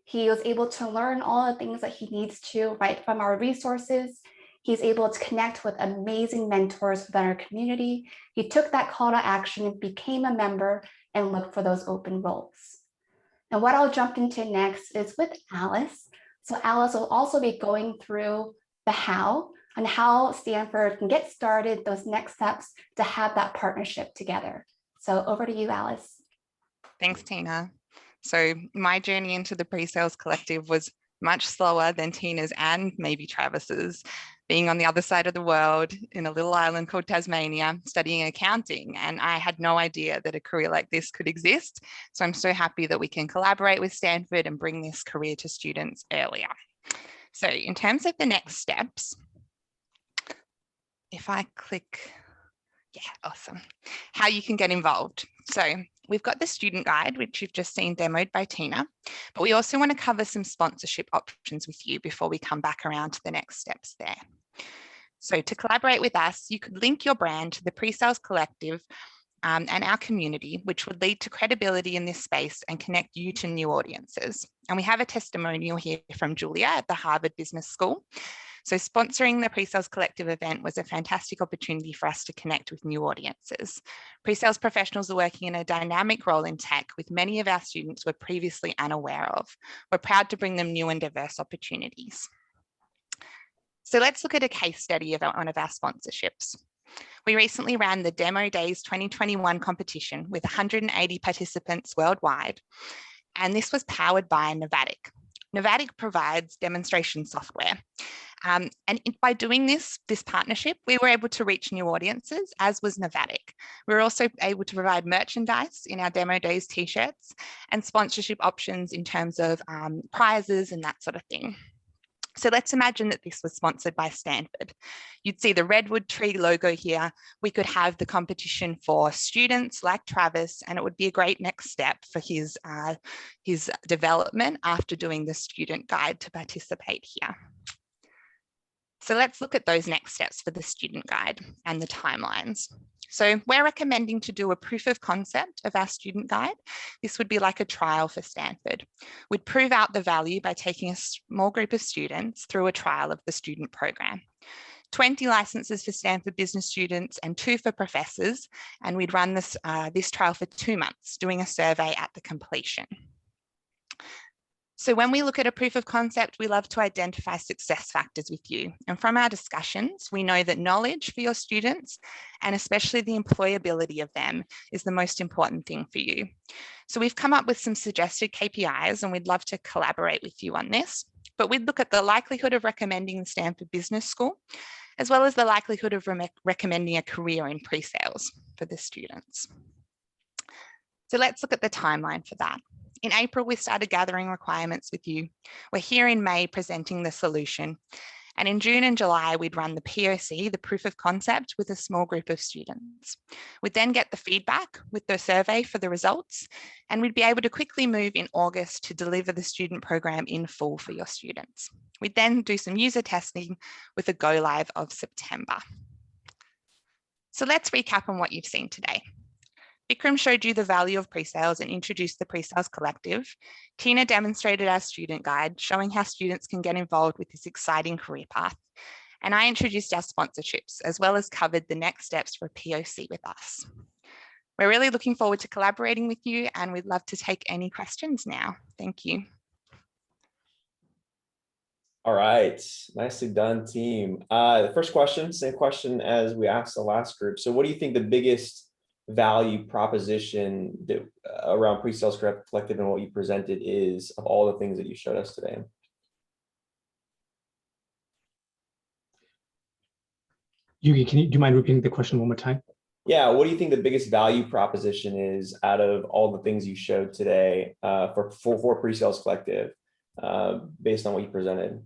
S11: He was able to learn all the things that he needs to, right, from our resources. He's able to connect with amazing mentors within our community. He took that call to action and became a member and looked for those open roles. And what I'll jump into next is with Alice. So Alice will also be going through the how and how Stanford can get started, those next steps to have that partnership together. So over to you, Alice.
S10: Thanks, Tina. So my journey into the Pre-Sales Collective was much slower than Tina's and maybe Travis's, being on the other side of the world in a little island called Tasmania, studying accounting. And I had no idea that a career like this could exist. So I'm so happy that we can collaborate with Stanford and bring this career to students earlier. So in terms of the next steps, if I click, yeah, awesome. How you can get involved. So we've got the student guide, which you've just seen demoed by Tina, but we also want to cover some sponsorship options with you before we come back around to the next steps there. So to collaborate with us, you could link your brand to the Pre-Sales Collective and our community, which would lead to credibility in this space and connect you to new audiences. And we have a testimonial here from Julia at the Harvard Business School. So sponsoring the Pre-Sales Collective event was a fantastic opportunity for us to connect with new audiences. Pre-sales professionals are working in a dynamic role in tech with many of our students were previously unaware of. We're proud to bring them new and diverse opportunities. So let's look at a case study of one of our sponsorships. We recently ran the Demo Days 2021 competition with 180 participants worldwide, and this was powered by Navattic. Navattic provides demonstration software. And by doing this partnership, we were able to reach new audiences, as was Navattic. We were also able to provide merchandise in our Demo Days t-shirts and sponsorship options in terms of prizes and that sort of thing. So let's imagine that this was sponsored by Stanford. You'd see the redwood tree logo here. We could have the competition for students like Travis, and it would be a great next step for his development after doing the student guide to participate here. So let's look at those next steps for the student guide and the timelines. So we're recommending to do a proof of concept of our student guide. This would be like a trial for Stanford. We'd prove out the value by taking a small group of students through a trial of the student program. 20 licenses for Stanford business students and 2 for professors. And we'd run this trial for 2 months, doing a survey at the completion. So when we look at a proof of concept, we love to identify success factors with you. And from our discussions, we know that knowledge for your students, and especially the employability of them, is the most important thing for you. So we've come up with some suggested KPIs, and we'd love to collaborate with you on this. But we'd look at the likelihood of recommending the Stanford Business School, as well as the likelihood of recommending a career in pre-sales for the students. So let's look at the timeline for that. In April, we started gathering requirements with you. We're here in May presenting the solution. And in June and July, we'd run the POC, the proof of concept, with a small group of students. We'd then get the feedback with the survey for the results, and we'd be able to quickly move in August to deliver the student program in full for your students. We'd then do some user testing with a go live of September. So let's recap on what you've seen today. Vikram showed you the value of pre-sales and introduced the Pre-Sales Collective. Tina demonstrated our student guide, showing how students can get involved with this exciting career path. And I introduced our sponsorships, as well as covered the next steps for a POC with us. We're really looking forward to collaborating with you, and we'd love to take any questions now. Thank you.
S2: All right, nicely done, team. The first question, same question as we asked the last group. So what do you think the biggest value proposition that around Pre-Sales Collective and what you presented is of all the things that you showed us today?
S9: Yugi, do you mind repeating the question one more time?
S2: Yeah, what do you think the biggest value proposition is out of all the things you showed today for Pre-Sales Collective, based on what you presented?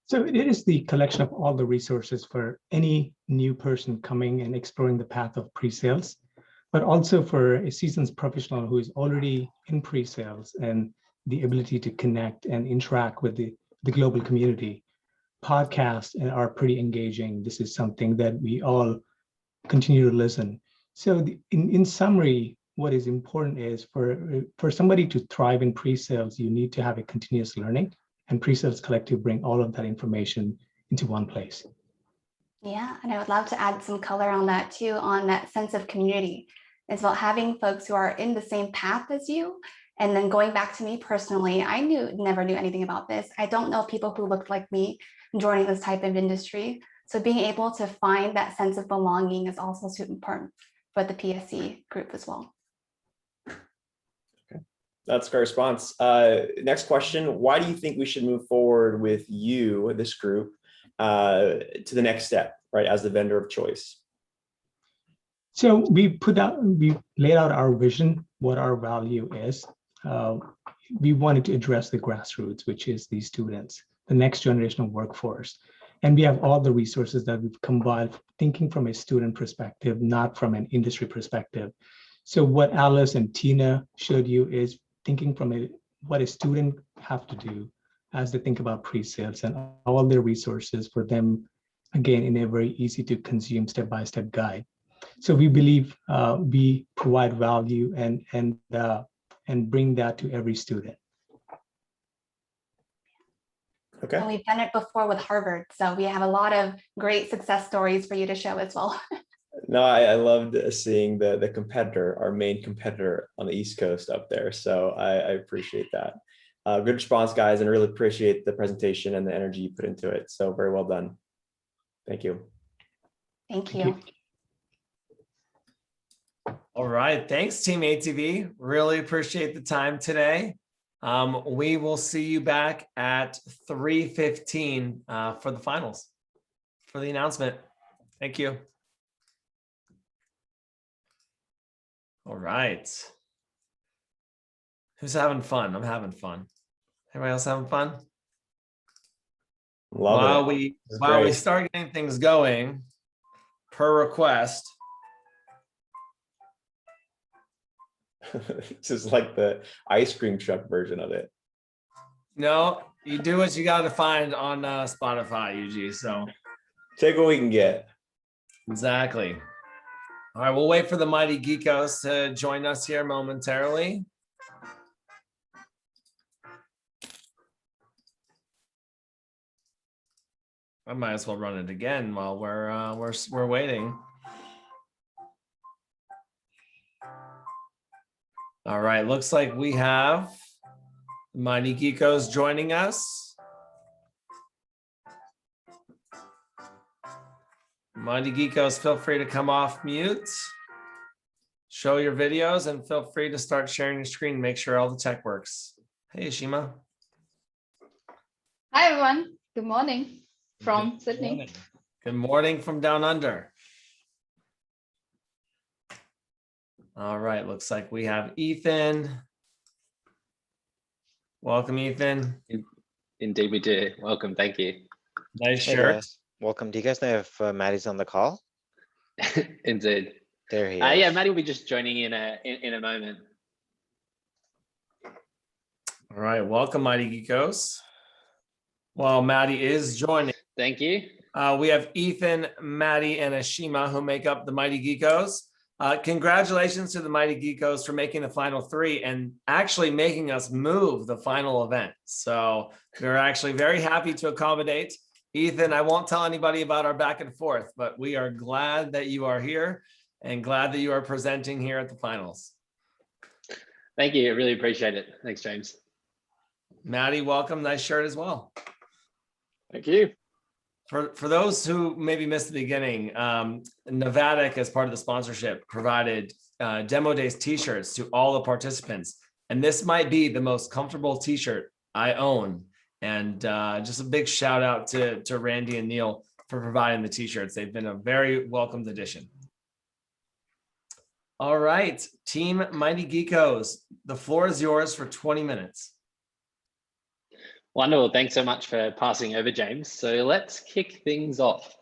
S9: So it is the collection of all the resources for any new person coming and exploring the path of pre-sales, but also for a seasoned professional who is already in pre-sales and the ability to connect and interact with the global community. Podcasts are pretty engaging. This is something that we all continue to listen. So in summary, what is important is for somebody to thrive in pre-sales, you need to have a continuous learning, and Pre-Sales Collective bring all of that information into one place.
S11: Yeah, and I would love to add some color on that too, on that sense of community. It's about having folks who are in the same path as you. And then going back to me personally, I never knew anything about this. I don't know people who looked like me joining this type of industry. So being able to find that sense of belonging is also super important for the PSC group as well.
S2: Okay, that's a fair response. Next question, why do you think we should move forward with you, this group, to the next step, right, as the vendor of choice?
S9: So we laid out our vision, what our value is. We wanted to address the grassroots, which is the students, the next generation of workforce. And we have all the resources that we've combined, thinking from a student perspective, not from an industry perspective. So what Alice and Tina showed you is thinking from what a student have to do as they think about pre-sales and all their resources for them, again, in a very easy to consume step-by-step guide. So we believe we provide value and bring that to every student.
S2: Okay.
S11: And we've done it before with Harvard, so we have a lot of great success stories for you to show as well.
S2: No, I loved seeing the competitor, our main competitor on the East Coast up there. So I appreciate that. Good response, guys, and really appreciate the presentation and the energy you put into it. So very well done. Thank you.
S11: Thank you.
S1: All right, thanks Team ATV. Really appreciate the time today. We will see you back at 3:15 for the finals, for the announcement. Thank you. All right. Who's having fun? I'm having fun. Everybody else having fun? While we start getting things going, per request.
S2: This is like the ice cream truck version of it.
S1: No, you do what you got to find on Spotify, UG. So
S2: take what we can get.
S1: Exactly. All right, we'll wait for the mighty Geekos to join us here momentarily. I might as well run it again while we're waiting. All right, looks like we have Mighty Geekos joining us. Mighty Geekos, feel free to come off mute, show your videos, and feel free to start sharing your screen, make sure all the tech works. Hey, Shima.
S12: Hi, everyone. Good morning from Sydney.
S1: Good morning from down under. All right, looks like we have Ethan. Welcome, Ethan.
S13: Indeed we do. Welcome, thank you.
S1: Nice shirt.
S14: Guys. Welcome. Do you guys know if Maddie's on the call?
S13: Indeed.
S14: There he is.
S13: Yeah, Maddie will be just joining in a moment.
S1: All right, welcome, Mighty Geekos. While Maddie is joining.
S13: Thank you.
S1: We have Ethan, Maddie, and Ashima who make up the Mighty Geekos. Congratulations to the Mighty Geekos for making the final three and actually making us move the final event. So we're actually very happy to accommodate. Ethan, I won't tell anybody about our back and forth, but we are glad that you are here and glad that you are presenting here at the finals.
S13: Thank you. I really appreciate it. Thanks, James.
S1: Maddie, welcome. Nice shirt as well.
S13: Thank you.
S1: For those who maybe missed the beginning, Navattic, as part of the sponsorship, provided Demo Days t-shirts to all the participants. And this might be the most comfortable t-shirt I own. And just a big shout out to Randy and Neil for providing the t-shirts. They've been a very welcomed addition. All right, Team Mighty Geekos, the floor is yours for 20 minutes.
S13: Wonderful. Thanks so much for passing over, James. So let's kick things off.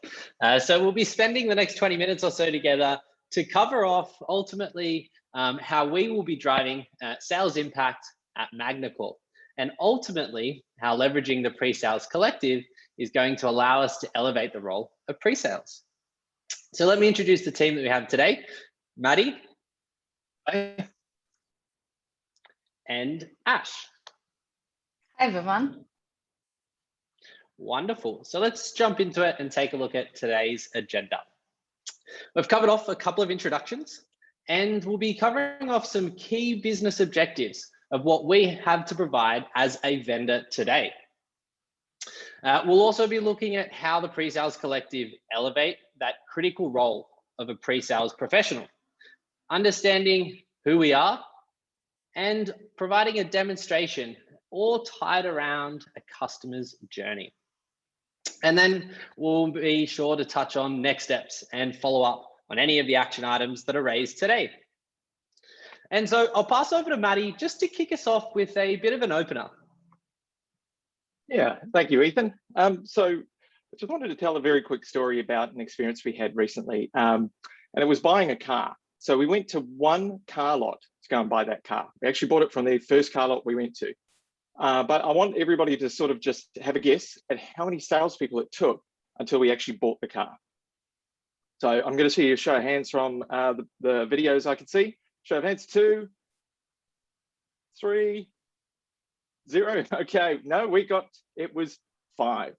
S13: So we'll be spending the next 20 minutes or so together to cover off ultimately how we will be driving sales impact at MagnaCorp, and ultimately how leveraging the Pre-Sales Collective is going to allow us to elevate the role of pre-sales. So let me introduce the team that we have today. Maddie. Hi. And Ash.
S12: Hi, everyone.
S13: Wonderful. So let's jump into it and take a look at today's agenda. We've covered off a couple of introductions, and we'll be covering off some key business objectives of what we have to provide as a vendor today. We'll also be looking at how the Pre-Sales Collective elevate that critical role of a pre-sales professional, understanding who we are, and providing a demonstration all tied around a customer's journey. And then we'll be sure to touch on next steps and follow up on any of the action items that are raised today. And so I'll pass over to Maddie just to kick us off with a bit of an opener.
S15: Yeah, thank you, Ethan. So I just wanted to tell a very quick story about an experience we had recently, and it was buying a car. So we went to one car lot to go and buy that car. We actually bought it from the first car lot we went to. But I want everybody to sort of just have a guess at how many salespeople it took until we actually bought the car. So I'm going to see a show of hands from the videos I can see. Show of hands, 2, 3, 0. Okay, no, it was 5.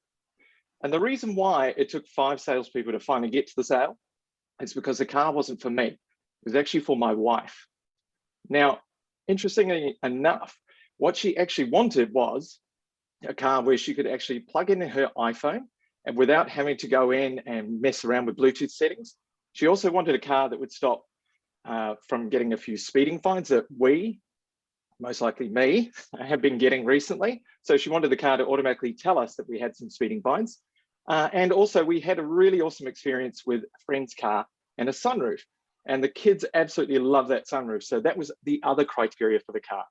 S15: And the reason why it took 5 salespeople to finally get to the sale is because the car wasn't for me. It was actually for my wife. Now, interestingly enough, what she actually wanted was a car where she could actually plug in her iPhone and without having to go in and mess around with Bluetooth settings. She also wanted a car that would stop from getting a few speeding fines that we, most likely me, have been getting recently. So she wanted the car to automatically tell us that we had some speeding fines. And also we had a really awesome experience with a friend's car and a sunroof. And the kids absolutely love that sunroof. So that was the other criteria for the car.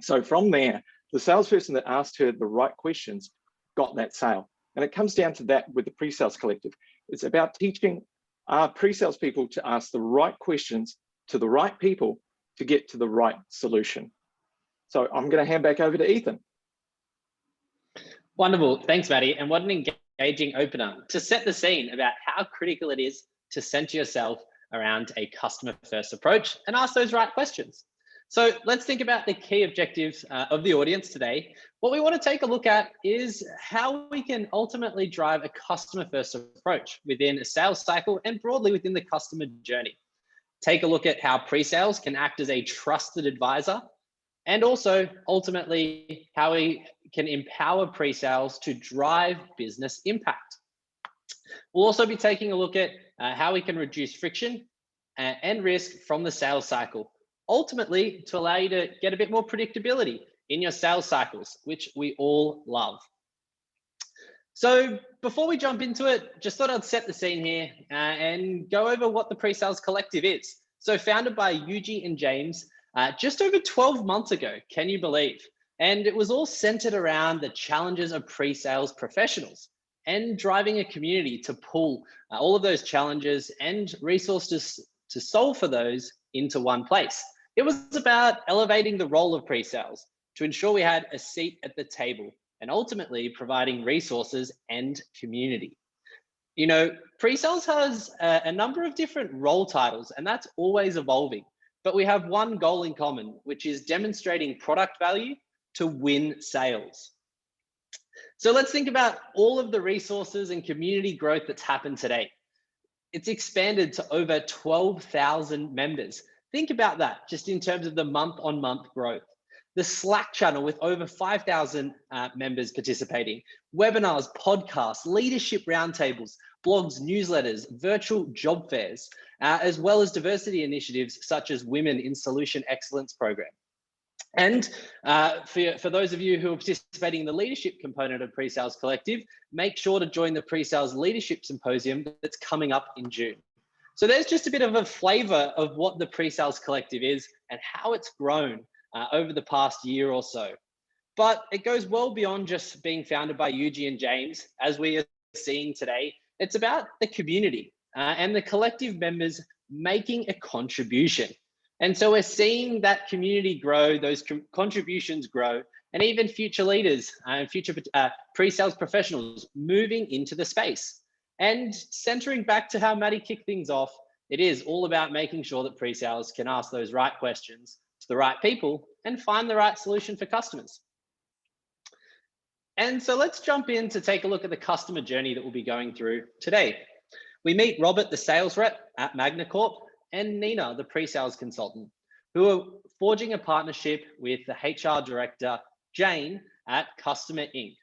S15: So from there, the salesperson that asked her the right questions got that sale. And it comes down to that with the Pre-Sales Collective. It's about teaching our pre-sales people to ask the right questions to the right people to get to the right solution. So I'm going to hand back over to Ethan.
S13: Wonderful. Thanks, Maddie. And what an engaging opener to set the scene about how critical it is to center yourself around a customer-first approach and ask those right questions. So let's think about the key objectives of the audience today. What we want to take a look at is how we can ultimately drive a customer-first approach within a sales cycle and broadly within the customer journey. Take a look at how pre-sales can act as a trusted advisor, and also ultimately how we can empower pre-sales to drive business impact. We'll also be taking a look at how we can reduce friction and risk from the sales cycle, ultimately to allow you to get a bit more predictability in your sales cycles, which we all love. So before we jump into it, just thought I'd set the scene here and go over what the Pre-Sales Collective is. So founded by Yuji and James just over 12 months ago, can you believe? And it was all centered around the challenges of pre-sales professionals and driving a community to pull all of those challenges and resources to solve for those into one place. It was about elevating the role of pre-sales to ensure we had a seat at the table and ultimately providing resources and community. You know, pre-sales has a number of different role titles, and that's always evolving. But we have one goal in common, which is demonstrating product value to win sales. So let's think about all of the resources and community growth that's happened today. It's expanded to over 12,000 members. Think about that just in terms of the month-on-month growth. The Slack channel with over 5,000 members participating, webinars, podcasts, leadership roundtables, blogs, newsletters, virtual job fairs, as well as diversity initiatives such as Women in Solution Excellence Program. And for those of you who are participating in the leadership component of Pre-Sales Collective, make sure to join the Pre-Sales Leadership Symposium that's coming up in June. So there's just a bit of a flavor of what the Pre-Sales Collective is and how it's grown over the past year or so. But it goes well beyond just being founded by Yuji and James. As we are seeing today, it's about the community and the collective members making a contribution. And so we're seeing that community grow, those contributions grow, and even future leaders and future pre-sales professionals moving into the space. And centering back to how Maddie kicked things off, it is all about making sure that pre-sales can ask those right questions to the right people and find the right solution for customers. And so let's jump in to take a look at the customer journey that we'll be going through today. We meet Robert, the sales rep at Magna Corp, and Nina, the pre-sales consultant, who are forging a partnership with the HR director, Jane, at Customer Inc.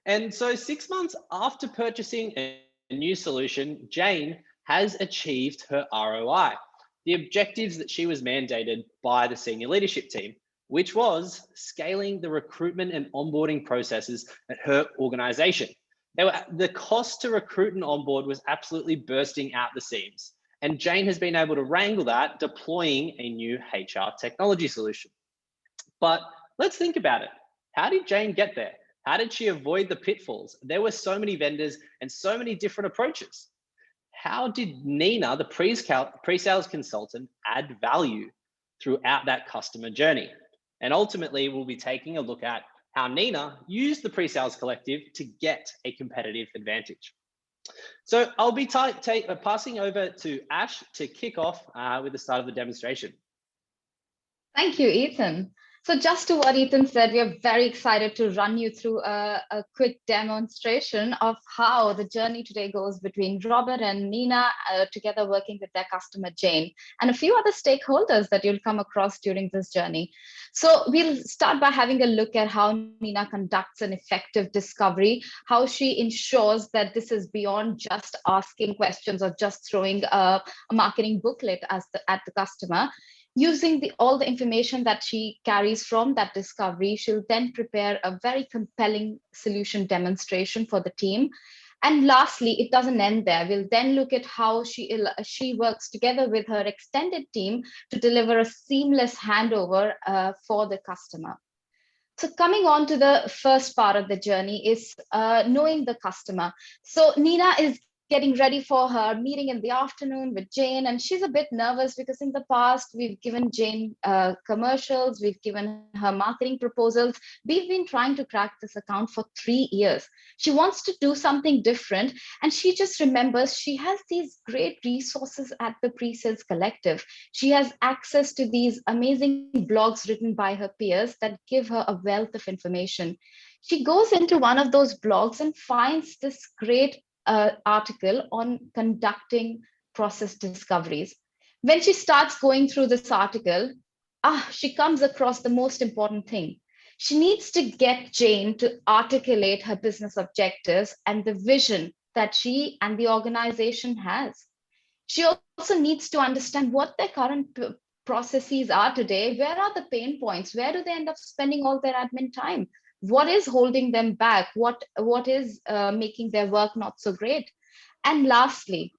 S13: And so 6 months after purchasing a new solution, Jane has achieved her ROI, the objectives that she was mandated by the senior leadership team, which was scaling the recruitment and onboarding processes at her organization. The cost to recruit and onboard was absolutely bursting out the seams. And Jane has been able to wrangle that, deploying a new HR technology solution. But let's think about it. How did Jane get there? How did she avoid the pitfalls? There were so many vendors and so many different approaches. How did Nina, the pre-sales consultant, add value throughout that customer journey? And ultimately, we'll be taking a look at how Nina used the pre-sales collective to get a competitive advantage. So I'll be passing over to Ash to kick off with the start of the demonstration.
S12: Thank you, Ethan. So just to what Ethan said, we are very excited to run you through a quick demonstration of how the journey today goes between Robert and Nina together working with their customer, Jane, and a few other stakeholders that you'll come across during this journey. So we'll start by having a look at how Nina conducts an effective discovery, how she ensures that this is beyond just asking questions or just throwing a marketing booklet at the customer. Using all the information that she carries from that discovery, she'll then prepare a very compelling solution demonstration for the team. And lastly, it doesn't end there. We'll then look at how she works together with her extended team to deliver a seamless handover for the customer. So coming on to the first part of the journey is knowing the customer. So Nina is getting ready for her meeting in the afternoon with Jane, and she's a bit nervous because in the past we've given Jane commercials, we've given her marketing proposals. We've been trying to crack this account for 3 years. She wants to do something different, and she just remembers she has these great resources at the Pre-Sales Collective. She has access to these amazing blogs written by her peers that give her a wealth of information. She goes into one of those blogs and finds this great article on conducting process discoveries. When she starts going through this article, she comes across the most important thing. She needs to get Jane to articulate her business objectives and the vision that she and the organization has. She also needs to understand what their current processes are today. Where are the pain points? Where do they end up spending all their admin time? What is holding them back? What is making their work not so great? And lastly,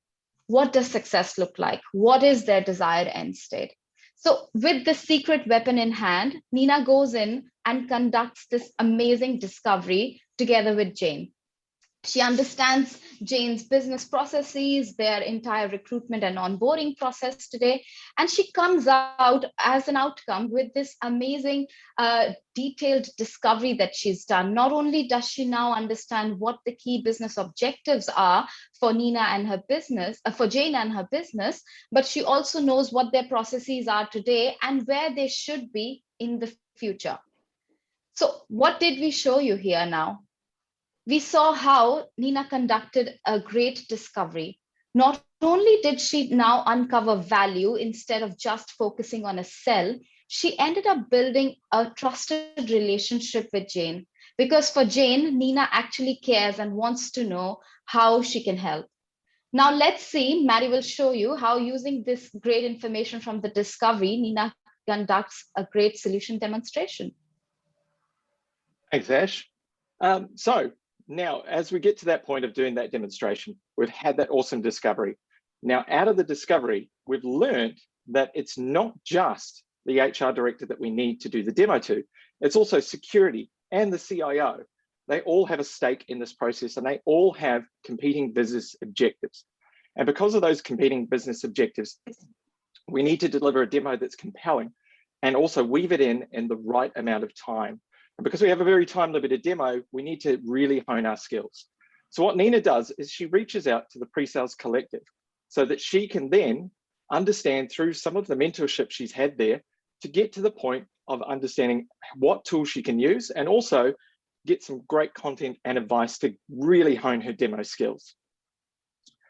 S12: what does success look like? What is their desired end state? So with the secret weapon in hand, Nina goes in and conducts this amazing discovery together with Jane. She understands Jane's business processes, their entire recruitment and onboarding process today, and she comes out as an outcome with this amazing detailed discovery that she's done. Not only does she now understand what the key business objectives are for Nina and her business, for Jane and her business, but she also knows what their processes are today and where they should be in the future. So what did we show you here now? We saw how Nina conducted a great discovery. Not only did she now uncover value instead of just focusing on a sell, she ended up building a trusted relationship with Jane. Because for Jane, Nina actually cares and wants to know how she can help. Now let's see, Maddie will show you how using this great information from the discovery, Nina conducts a great solution demonstration.
S15: Thanks, Ash. So now, as we get to that point of doing that demonstration, we've had that awesome discovery. Now, out of the discovery, we've learned that it's not just the HR director that we need to do the demo to, it's also security and the CIO. They all have a stake in this process and they all have competing business objectives. And because of those competing business objectives, we need to deliver a demo that's compelling and also weave it in the right amount of time. And because we have a very time-limited demo, we need to really hone our skills. So what Nina does is she reaches out to the PreSales Collective so that she can then understand through some of the mentorship she's had there to get to the point of understanding what tools she can use and also get some great content and advice to really hone her demo skills.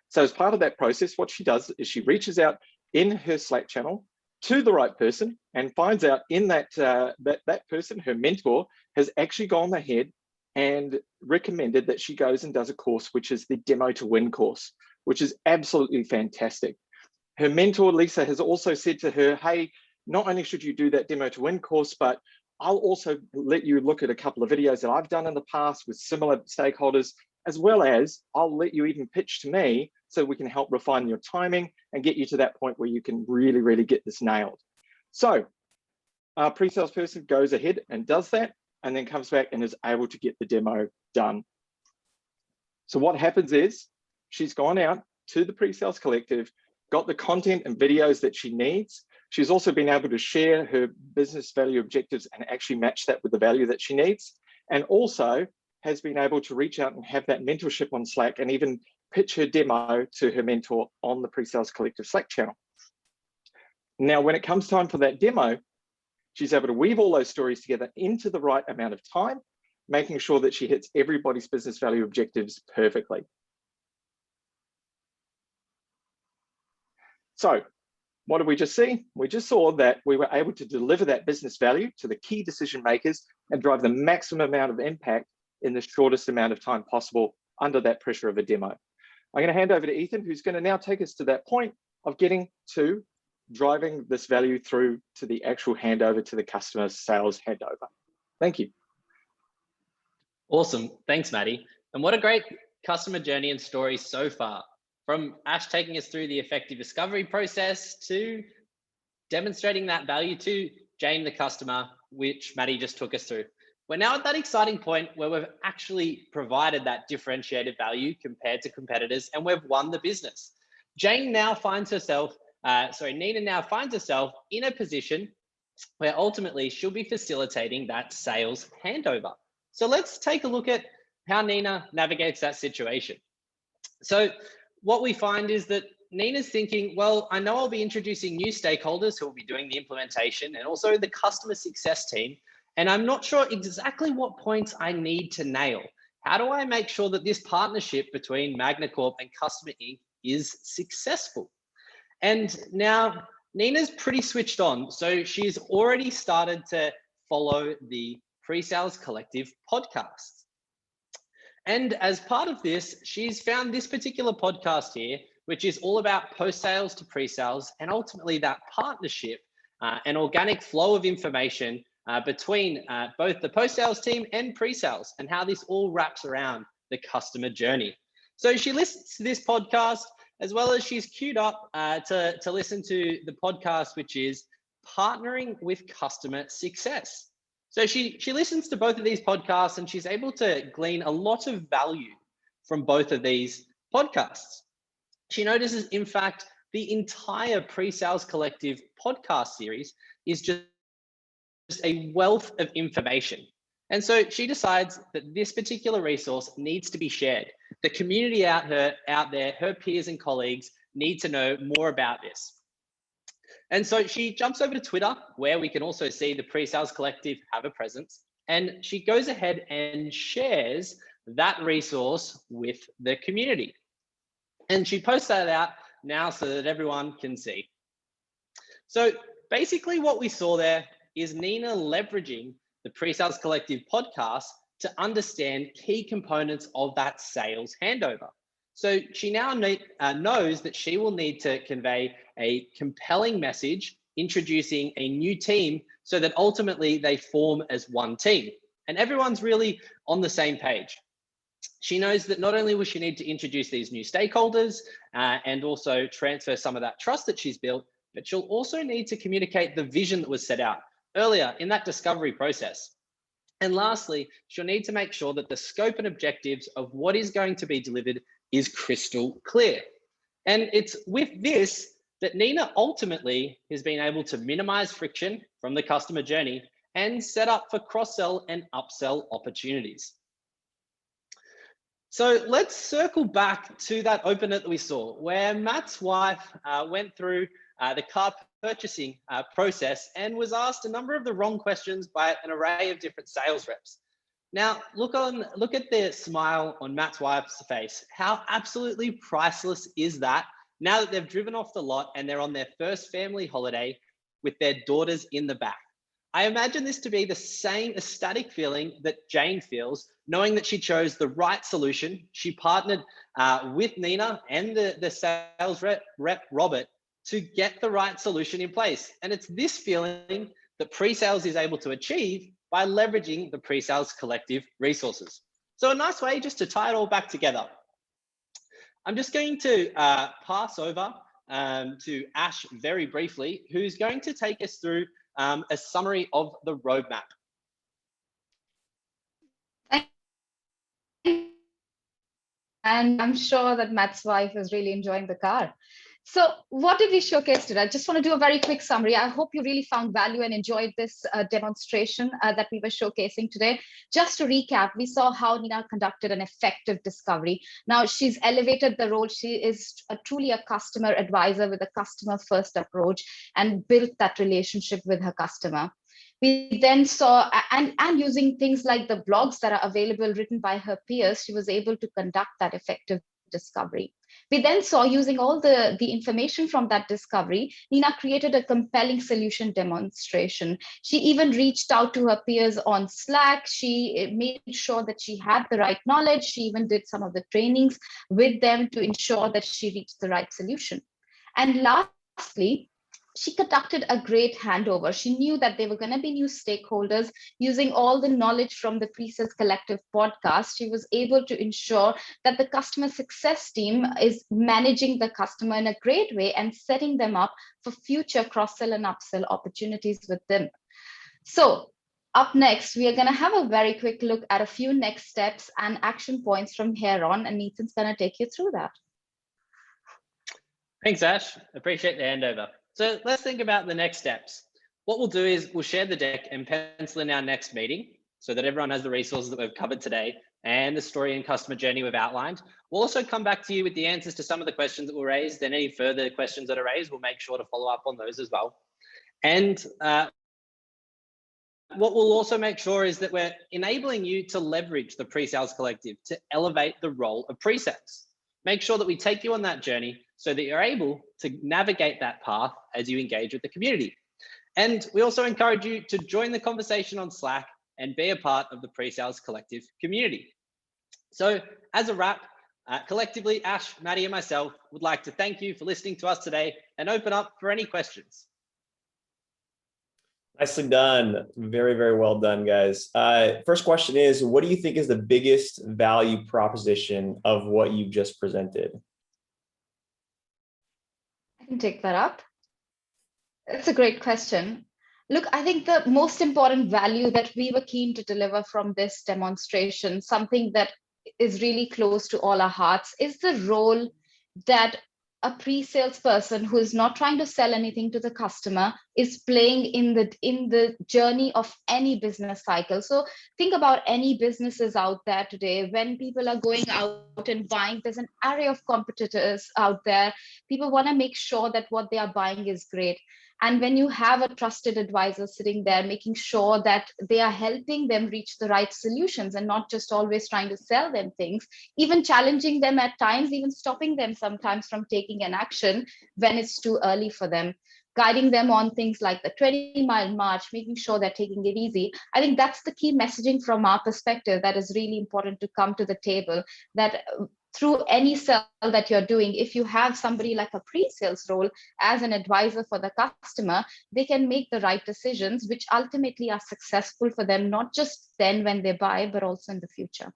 S15: So as part of that process, what she does is she reaches out in her Slack channel to the right person and finds out in that that person, her mentor, has actually gone ahead and recommended that she goes and does a course, which is the Demo to Win course, which is absolutely fantastic. Her mentor, Lisa, has also said to her, hey, not only should you do that Demo to Win course, but I'll also let you look at a couple of videos that I've done in the past with similar stakeholders, as well as I'll let you even pitch to me so we can help refine your timing and get you to that point where you can really, really get this nailed. So our pre-sales person goes ahead and does that and then comes back and is able to get the demo done. So what happens is she's gone out to the pre-sales collective, got the content and videos that she needs. She's also been able to share her business value objectives and actually match that with the value that she needs. And also has been able to reach out and have that mentorship on Slack and even pitch her demo to her mentor on the pre-sales collective Slack channel. Now, when it comes time for that demo, she's able to weave all those stories together into the right amount of time, making sure that she hits everybody's business value objectives perfectly. So what did we just see? We just saw that we were able to deliver that business value to the key decision makers and drive the maximum amount of impact in the shortest amount of time possible under that pressure of a demo. I'm going to hand over to Ethan, who's going to now take us to that point of getting to driving this value through to the actual handover to the customer sales handover. Thank you.
S13: Awesome. Thanks, Maddie. And what a great customer journey and story so far. From Ash taking us through the effective discovery process to demonstrating that value to Jane, the customer, which Maddie just took us through. We're now at that exciting point where we've actually provided that differentiated value compared to competitors and we've won the business. Nina now finds herself in a position where ultimately she'll be facilitating that sales handover. So let's take a look at how Nina navigates that situation. So what we find is that Nina's thinking, well, I know I'll be introducing new stakeholders who will be doing the implementation and also the customer success team. And I'm not sure exactly what points I need to nail. How do I make sure that this partnership between MagnaCorp and Customer Inc. is successful? And now Nina's pretty switched on. So she's already started to follow the PreSales Collective podcast. And as part of this, she's found this particular podcast here, which is all about post-sales to pre-sales and ultimately that partnership and organic flow of information between both the post-sales team and pre-sales and how this all wraps around the customer journey. So she listens to this podcast as well as she's queued up to listen to the podcast, which is Partnering with Customer Success. So she listens to both of these podcasts and she's able to glean a lot of value from both of these podcasts. She notices, in fact, the entire PreSales Collective podcast series is just a wealth of information. And so she decides that this particular resource needs to be shared. The community out there, her peers and colleagues need to know more about this. And so she jumps over to Twitter, where we can also see the PreSales Collective have a presence. And she goes ahead and shares that resource with the community. And she posts that out now so that everyone can see. So basically what we saw there is Nina leveraging the PreSales Collective podcast to understand key components of that sales handover. So she now knows that she will need to convey a compelling message, introducing a new team so that ultimately they form as one team and everyone's really on the same page. She knows that not only will she need to introduce these new stakeholders and also transfer some of that trust that she's built, but she'll also need to communicate the vision that was set out earlier in that discovery process. And lastly, she'll need to make sure that the scope and objectives of what is going to be delivered is crystal clear. And it's with this that Nina ultimately has been able to minimize friction from the customer journey and set up for cross-sell and upsell opportunities. So let's circle back to that opener that we saw, where Matt's wife went through the car purchasing process and was asked a number of the wrong questions by an array of different sales reps. Now, look at the smile on Matt's wife's face. How absolutely priceless is that now that they've driven off the lot and they're on their first family holiday with their daughters in the back? I imagine this to be the same ecstatic feeling that Jane feels, knowing that she chose the right solution. She partnered with Nina and the sales rep Robert to get the right solution in place. And it's this feeling that PreSales is able to achieve by leveraging the PreSales collective resources. So a nice way just to tie it all back together. I'm just going to pass over to Ash very briefly, who's going to take us through a summary of the roadmap.
S12: And I'm sure that Matt's wife is really enjoying the car. So what did we showcase today? I just want to do a very quick summary. I hope you really found value and enjoyed this demonstration that we were showcasing today. Just to recap, we saw how Nina conducted an effective discovery. Now she's elevated the role. She is truly a customer advisor with a customer first approach and built that relationship with her customer. We then saw, and using things like the blogs that are available written by her peers, she was able to conduct that effective discovery. We then saw, using all the information from that discovery, Nina created a compelling solution demonstration. She even reached out to her peers on Slack. She made sure that she had the right knowledge. She even did some of the trainings with them to ensure that she reached the right solution. And lastly, she conducted a great handover. She knew that there were going to be new stakeholders. Using all the knowledge from the PreSales Collective podcast, she was able to ensure that the customer success team is managing the customer in a great way and setting them up for future cross-sell and upsell opportunities with them. So up next, we are going to have a very quick look at a few next steps and action points from here on, and Ethan's going to take you through that.
S13: Thanks, Ash. Appreciate the handover. So let's think about the next steps. What we'll do is we'll share the deck and pencil in our next meeting so that everyone has the resources that we've covered today and the story and customer journey we've outlined. We'll also come back to you with the answers to some of the questions that were raised, and any further questions that are raised, we'll make sure to follow up on those as well. And what we'll also make sure is that we're enabling you to leverage the PreSales Collective to elevate the role of PreSales. Make sure that we take you on that journey so that you're able to navigate that path as you engage with the community. And we also encourage you to join the conversation on Slack and be a part of the PreSales Collective community. So as a wrap, collectively, Ash, Maddie, and myself would like to thank you for listening to us today and open up for any questions.
S2: Nicely done. Very, very well done, guys. First question is, what do you think is the biggest value proposition of what you've just presented?
S12: I can take that up. It's a great question. Look, I think the most important value that we were keen to deliver from this demonstration, something that is really close to all our hearts, is the role that a pre-sales person who is not trying to sell anything to the customer is playing in the journey of any business cycle. So think about any businesses out there today. When people are going out and buying, there's an array of competitors out there. People want to make sure that what they are buying is great. And when you have a trusted advisor sitting there, making sure that they are helping them reach the right solutions and not just always trying to sell them things, even challenging them at times, even stopping them sometimes from taking an action when it's too early for them, guiding them on things like the 20-mile march, making sure they're taking it easy. I think that's the key messaging from our perspective that is really important to come to the table, that through any sell that you're doing, if you have somebody like a pre-sales role as an advisor for the customer, they can make the right decisions, which ultimately are successful for them, not just then when they buy, but also in the future.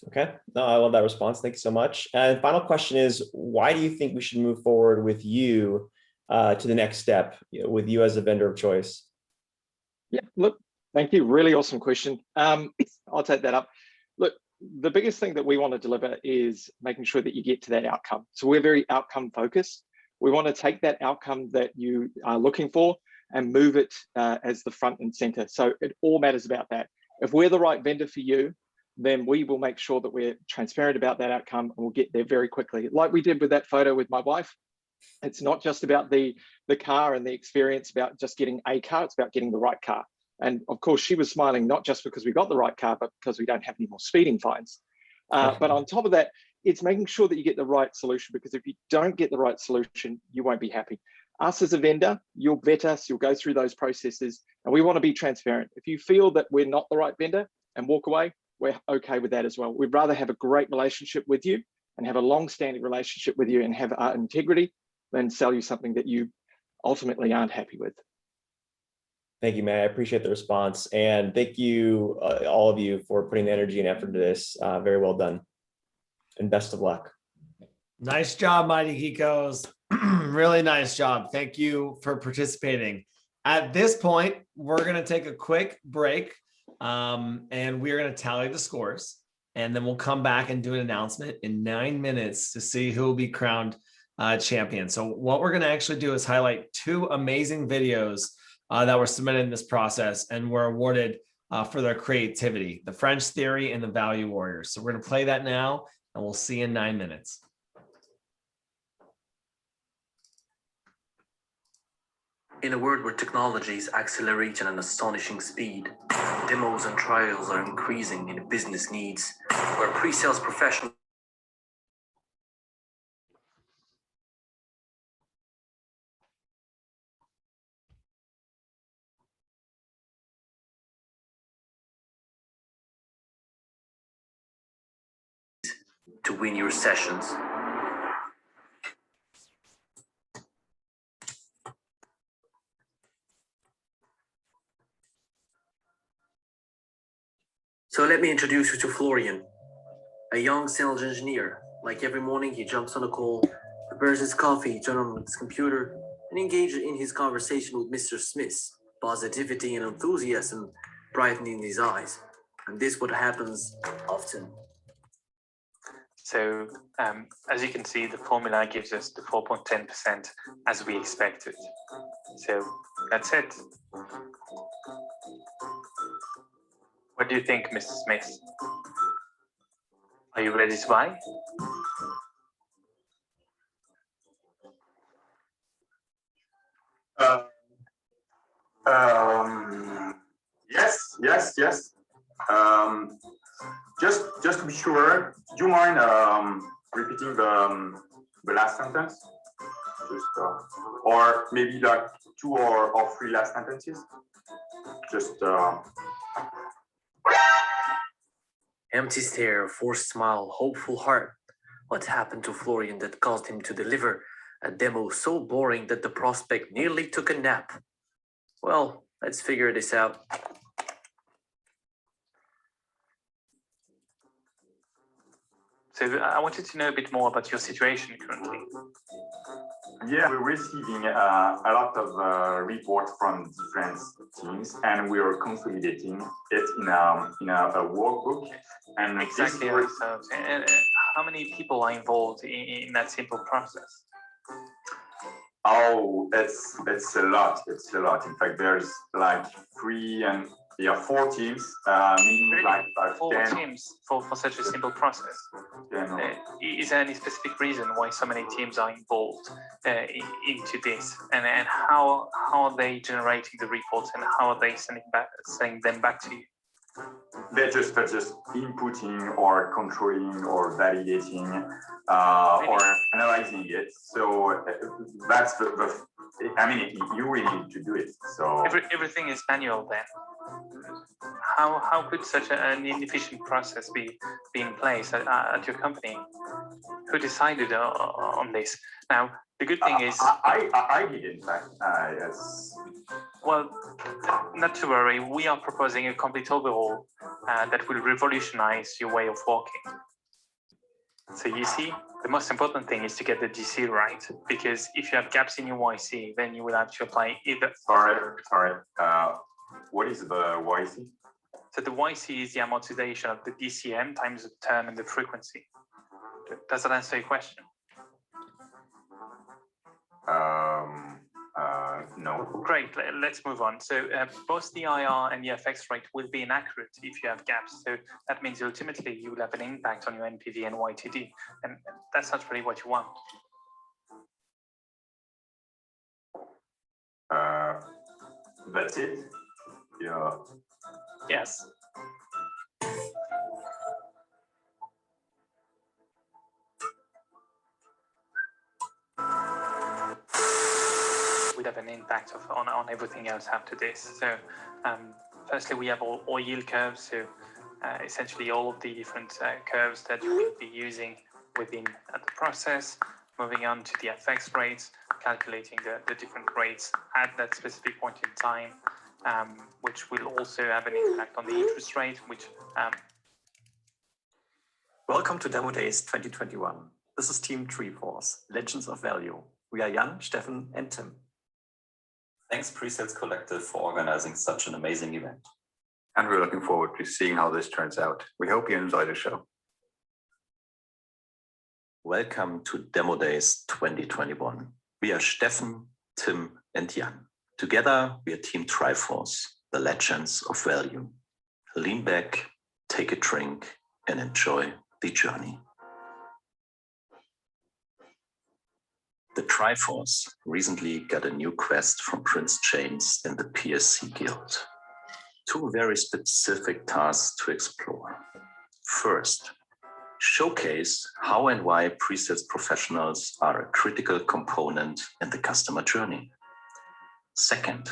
S2: Okay, no, I love that response. Thank you so much. And final question is, why do you think we should move forward with you to the next step, with you as a vendor of choice?
S15: Yeah, look, thank you. Really awesome question. I'll take that up. Look, the biggest thing that we want to deliver is making sure that you get to that outcome. So we're very outcome focused. We want to take that outcome that you are looking for and move it as the front and center. So it all matters about that. If we're the right vendor for you, then we will make sure that we're transparent about that outcome and we'll get there very quickly. Like we did with that photo with my wife. It's not just about the car and the experience about just getting a car, it's about getting the right car. And of course, she was smiling, not just because we got the right car, but because we don't have any more speeding fines. But on top of that, it's making sure that you get the right solution, because if you don't get the right solution, you won't be happy. Us as a vendor, you'll vet us, you'll go through those processes, and we want to be transparent. If you feel that we're not the right vendor and walk away, we're okay with that as well. We'd rather have a great relationship with you and have a long-standing relationship with you and have our integrity than sell you something that you ultimately aren't happy with.
S2: Thank you, man. I appreciate the response. And thank you, all of you, for putting the energy and effort into this. Very well done. And best of luck.
S1: Nice job, Mighty Geekos. Really nice job. Thank you for participating. At this point, we're going to take a quick break, and we're going to tally the scores. And then we'll come back and do an announcement in 9 minutes to see who will be crowned champion. So what we're going to actually do is highlight 2 amazing videos that were submitted in this process and were awarded for their creativity, the French Theory and the Value Warriors. So we're going to play that now, and we'll see you in 9 minutes.
S16: In a world where technology is accelerating at an astonishing speed, demos and trials are increasing in business needs, where pre-sales professionals to win your sessions. So let me introduce you to Florian, a young sales engineer. Like every morning, he jumps on a call, prepares his coffee, turns on his computer, and engages in his conversation with Mr. Smith, positivity and enthusiasm brightening in his eyes. And this is what happens often.
S17: So as you can see, the formula gives us the 4.10% as we expected. So that's it. What do you think, Mr. Smith? Are you ready to buy?
S18: Yes. Just to be sure, do you mind repeating the last sentence? Just or maybe like 2 or 3 last sentences? Just
S16: Empty stare, forced smile, hopeful heart. What happened to Florian that caused him to deliver a demo so boring that the prospect nearly took a nap? Well, let's figure this out.
S17: So I wanted to know a bit more about your situation currently.
S18: Yeah, we're receiving a lot of reports from different teams, and we are consolidating it in a workbook. And
S17: exactly. And how many people are involved in that simple process?
S18: Oh, it's a lot. It's a lot. In fact, there's like 4 teams, meaning like
S17: 4
S18: 10
S17: teams for such a simple process. Is there any specific reason why so many teams are involved into this, and how are they generating the reports, and how are they sending them back to you?
S18: They're just inputting or controlling or validating or analyzing it. So that's I mean, you really need to do it. So
S17: everything is manual then. how could such an inefficient process be in place at your company? Who decided on this? Now, the good thing is...
S18: I did, in fact, yes.
S17: Well, not to worry, we are proposing a complete overhaul that will revolutionize your way of working. So you see, the most important thing is to get the DC right, because if you have gaps in your YC, then you will have to apply either...
S18: Sorry. What is the YC?
S17: So the YC is the amortization of the DCM times the term and the frequency. Does that answer your question?
S18: No.
S17: Great, let's move on. So both the IR and the FX rate will be inaccurate if you have gaps. So that means ultimately you will have an impact on your NPV and YTD. And that's not really what you want.
S18: That's it? Yeah.
S17: Yes. Would have an impact on everything else after this. So firstly, we have all yield curves. So essentially all of the different curves that you will be using within the process. Moving on to the FX rates, calculating the different rates at that specific point in time, which will also have an impact on the interest rate, which...
S19: Welcome to Demo Days 2021. This is Team Treeforce, Legends of Value. We are Jan, Steffen, and Tim.
S20: Thanks PreSales Collective for organizing such an amazing event.
S21: And we're looking forward to seeing how this turns out. We hope you enjoy the show.
S20: Welcome to Demo Days 2021. We are Steffen, Tim, and Jan. Together, we are Team Triforce, the Legends of Value. Lean back, take a drink, and enjoy the journey. The Triforce recently got a new quest from Prince James and the PSC Guild. Two very specific tasks to explore. First, showcase how and why pre-sales professionals are a critical component in the customer journey. Second,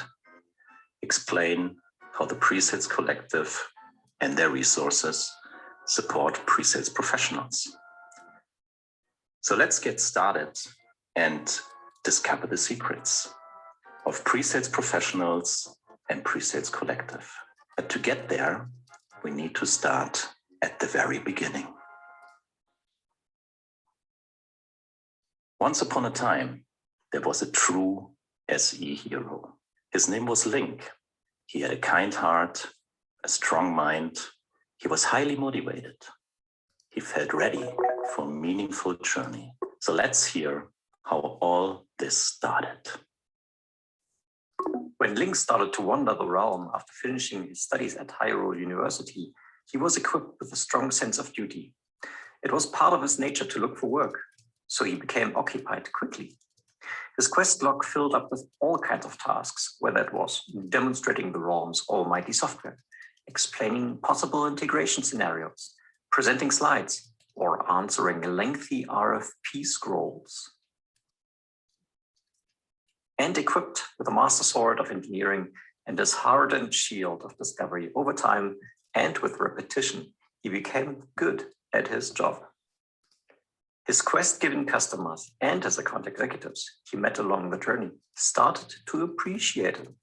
S20: explain how the pre-sales collective and their resources support pre-sales professionals. So let's get started and discover the secrets of pre-sales professionals and pre-sales collective. But to get there, we need to start at the very beginning. Once upon a time, there was a true SE hero. His name was Link. He had a kind heart, a strong mind. He was highly motivated. He felt ready for a meaningful journey. So let's hear how all this started.
S19: When Link started to wander the realm after finishing his studies at Hyrule University, he was equipped with a strong sense of duty. It was part of his nature to look for work, so he became occupied quickly. His quest log filled up with all kinds of tasks, whether it was demonstrating the realm's almighty software, explaining possible integration scenarios, presenting slides, or answering lengthy RFP scrolls. And equipped with a master sword of engineering and his hardened shield of discovery over time and with repetition, he became good at his job. His quest-given customers and his account executives he met along the journey started to appreciate him.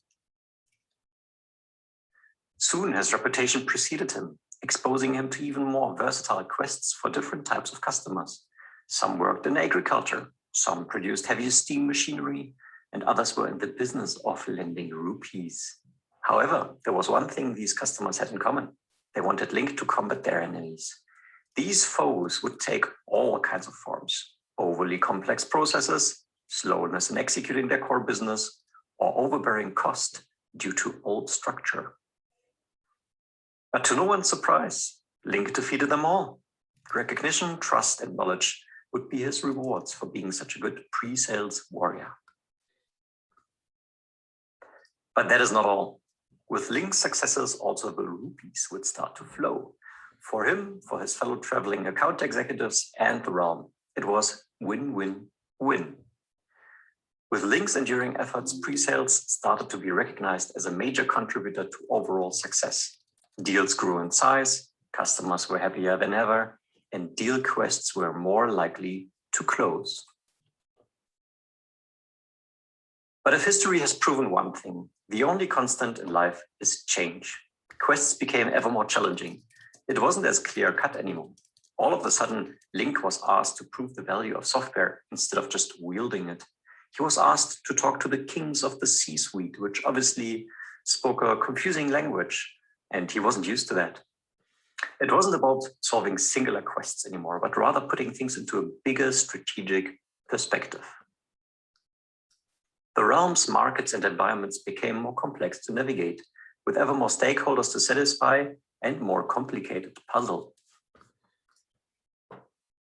S19: Soon his reputation preceded him, exposing him to even more versatile quests for different types of customers. Some worked in agriculture, some produced heavy steam machinery, and others were in the business of lending rupees. However, there was one thing these customers had in common. They wanted Link to combat their enemies. These foes would take all kinds of forms: overly complex processes, slowness in executing their core business, or overbearing cost due to old structure. But to no one's surprise, Link defeated them all. Recognition, trust, and knowledge would be his rewards for being such a good pre-sales warrior. But that is not all. With Link's successes, also the rupees would start to flow. For him, for his fellow traveling account executives, and the realm, it was win-win-win. With Link's enduring efforts, pre-sales started to be recognized as a major contributor to overall success. Deals grew in size, customers were happier than ever, and deal quests were more likely to close. But if history has proven one thing, the only constant in life is change. Quests became ever more challenging. It wasn't as clear-cut anymore. All of a sudden, Link was asked to prove the value of software instead of just wielding it. He was asked to talk to the kings of the C-suite, which obviously spoke a confusing language, and he wasn't used to that. It wasn't about solving singular quests anymore, but rather putting things into a bigger strategic perspective. The realms, markets, and environments became more complex to navigate, with ever more stakeholders to satisfy and more complicated to puzzle.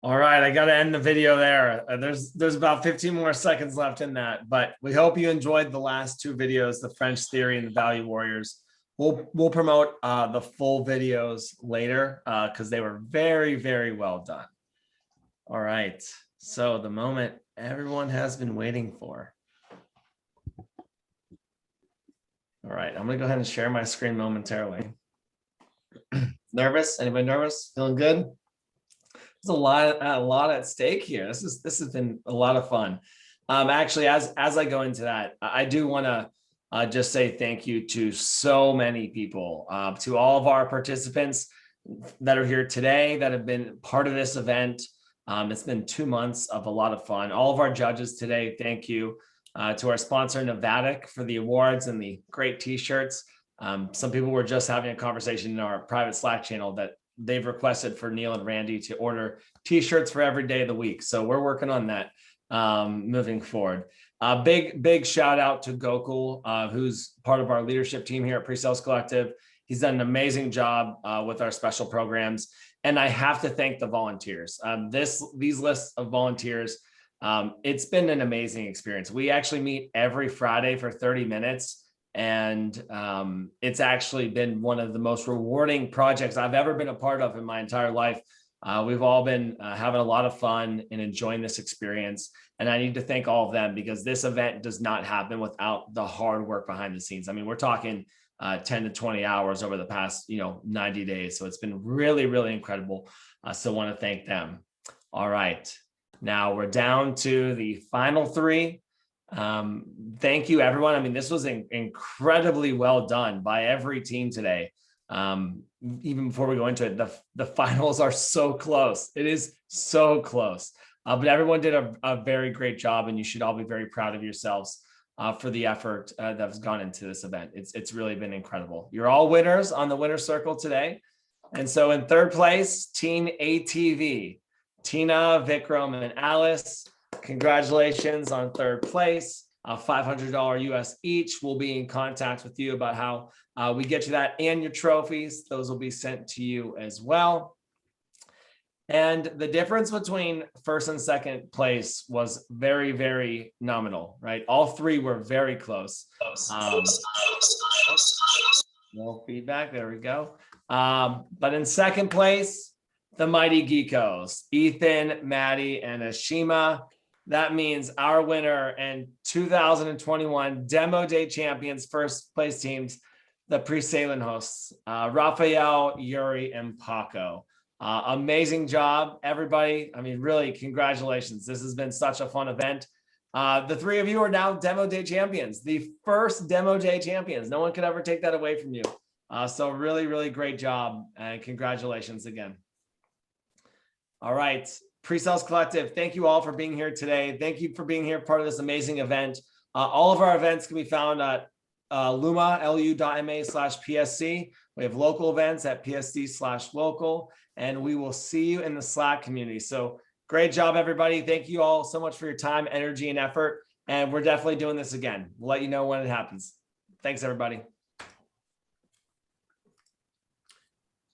S1: All right, I got to end the video there. There's about 15 more seconds left in that, but we hope you enjoyed the last two videos, the French Theory and the Value Warriors. We'll promote the full videos later because they were very, very well done. All right, so the moment everyone has been waiting for. All right, I'm gonna go ahead and share my screen momentarily. Nervous? Anybody nervous? Feeling good? There's a lot at stake here. This has been a lot of fun. Actually, as I go into that, I do want to just say thank you to so many people, to all of our participants that are here today that have been part of this event. It's been 2 months of a lot of fun. All of our judges today, thank you. To our sponsor, Navattic, for the awards and the great t-shirts. Some people were just having a conversation in our private Slack channel that they've requested for Neil and Randy to order t-shirts for every day of the week. So we're working on that moving forward. Big shout out to Gokul, who's part of our leadership team here at PreSales Collective. He's done an amazing job with our special programs. And I have to thank the volunteers. These lists of volunteers, it's been an amazing experience. We actually meet every Friday for 30 minutes. And it's actually been one of the most rewarding projects I've ever been a part of in my entire life. We've all been having a lot of fun and enjoying this experience. And I need to thank all of them because this event does not happen without the hard work behind the scenes. I mean, we're talking 10 to 20 hours over the past 90 days. So it's been really, really incredible. So I want to thank them. All right. Now we're down to the final three. Thank you, everyone. I mean, this was incredibly well done by every team today. Even before we go into it, the finals are so close. It is so close. But everyone did a very great job, and you should all be very proud of yourselves for the effort that has gone into this event. It's really been incredible. You're all winners on the winner circle today. And so in third place, Team ATV, Tina, Vikram, and Alice. Congratulations on third place, $500 US each. We'll be in contact with you about how we get you that and your trophies. Those will be sent to you as well. And the difference between first and second place was very, very nominal, right? All three were very close. No feedback, there we go. But in second place, the mighty Geekos, Ethan, Maddie, and Ashima. That means our winner and 2021 Demo Day Champions first place teams, the Presalinhos, Raphael, Yuri, and Paco. Amazing job, everybody. I mean, really, congratulations. This has been such a fun event. The three of you are now Demo Day Champions, the first Demo Day Champions. No one could ever take that away from you. So really, really great job, and congratulations again. All right. PreSales Collective, thank you all for being here today. Thank you for being here, part of this amazing event. All of our events can be found at lu.ma/PSC. We have local events at PSC/local, and we will see you in the Slack community. So great job, everybody. Thank you all so much for your time, energy, and effort. And we're definitely doing this again. We'll let you know when it happens. Thanks, everybody.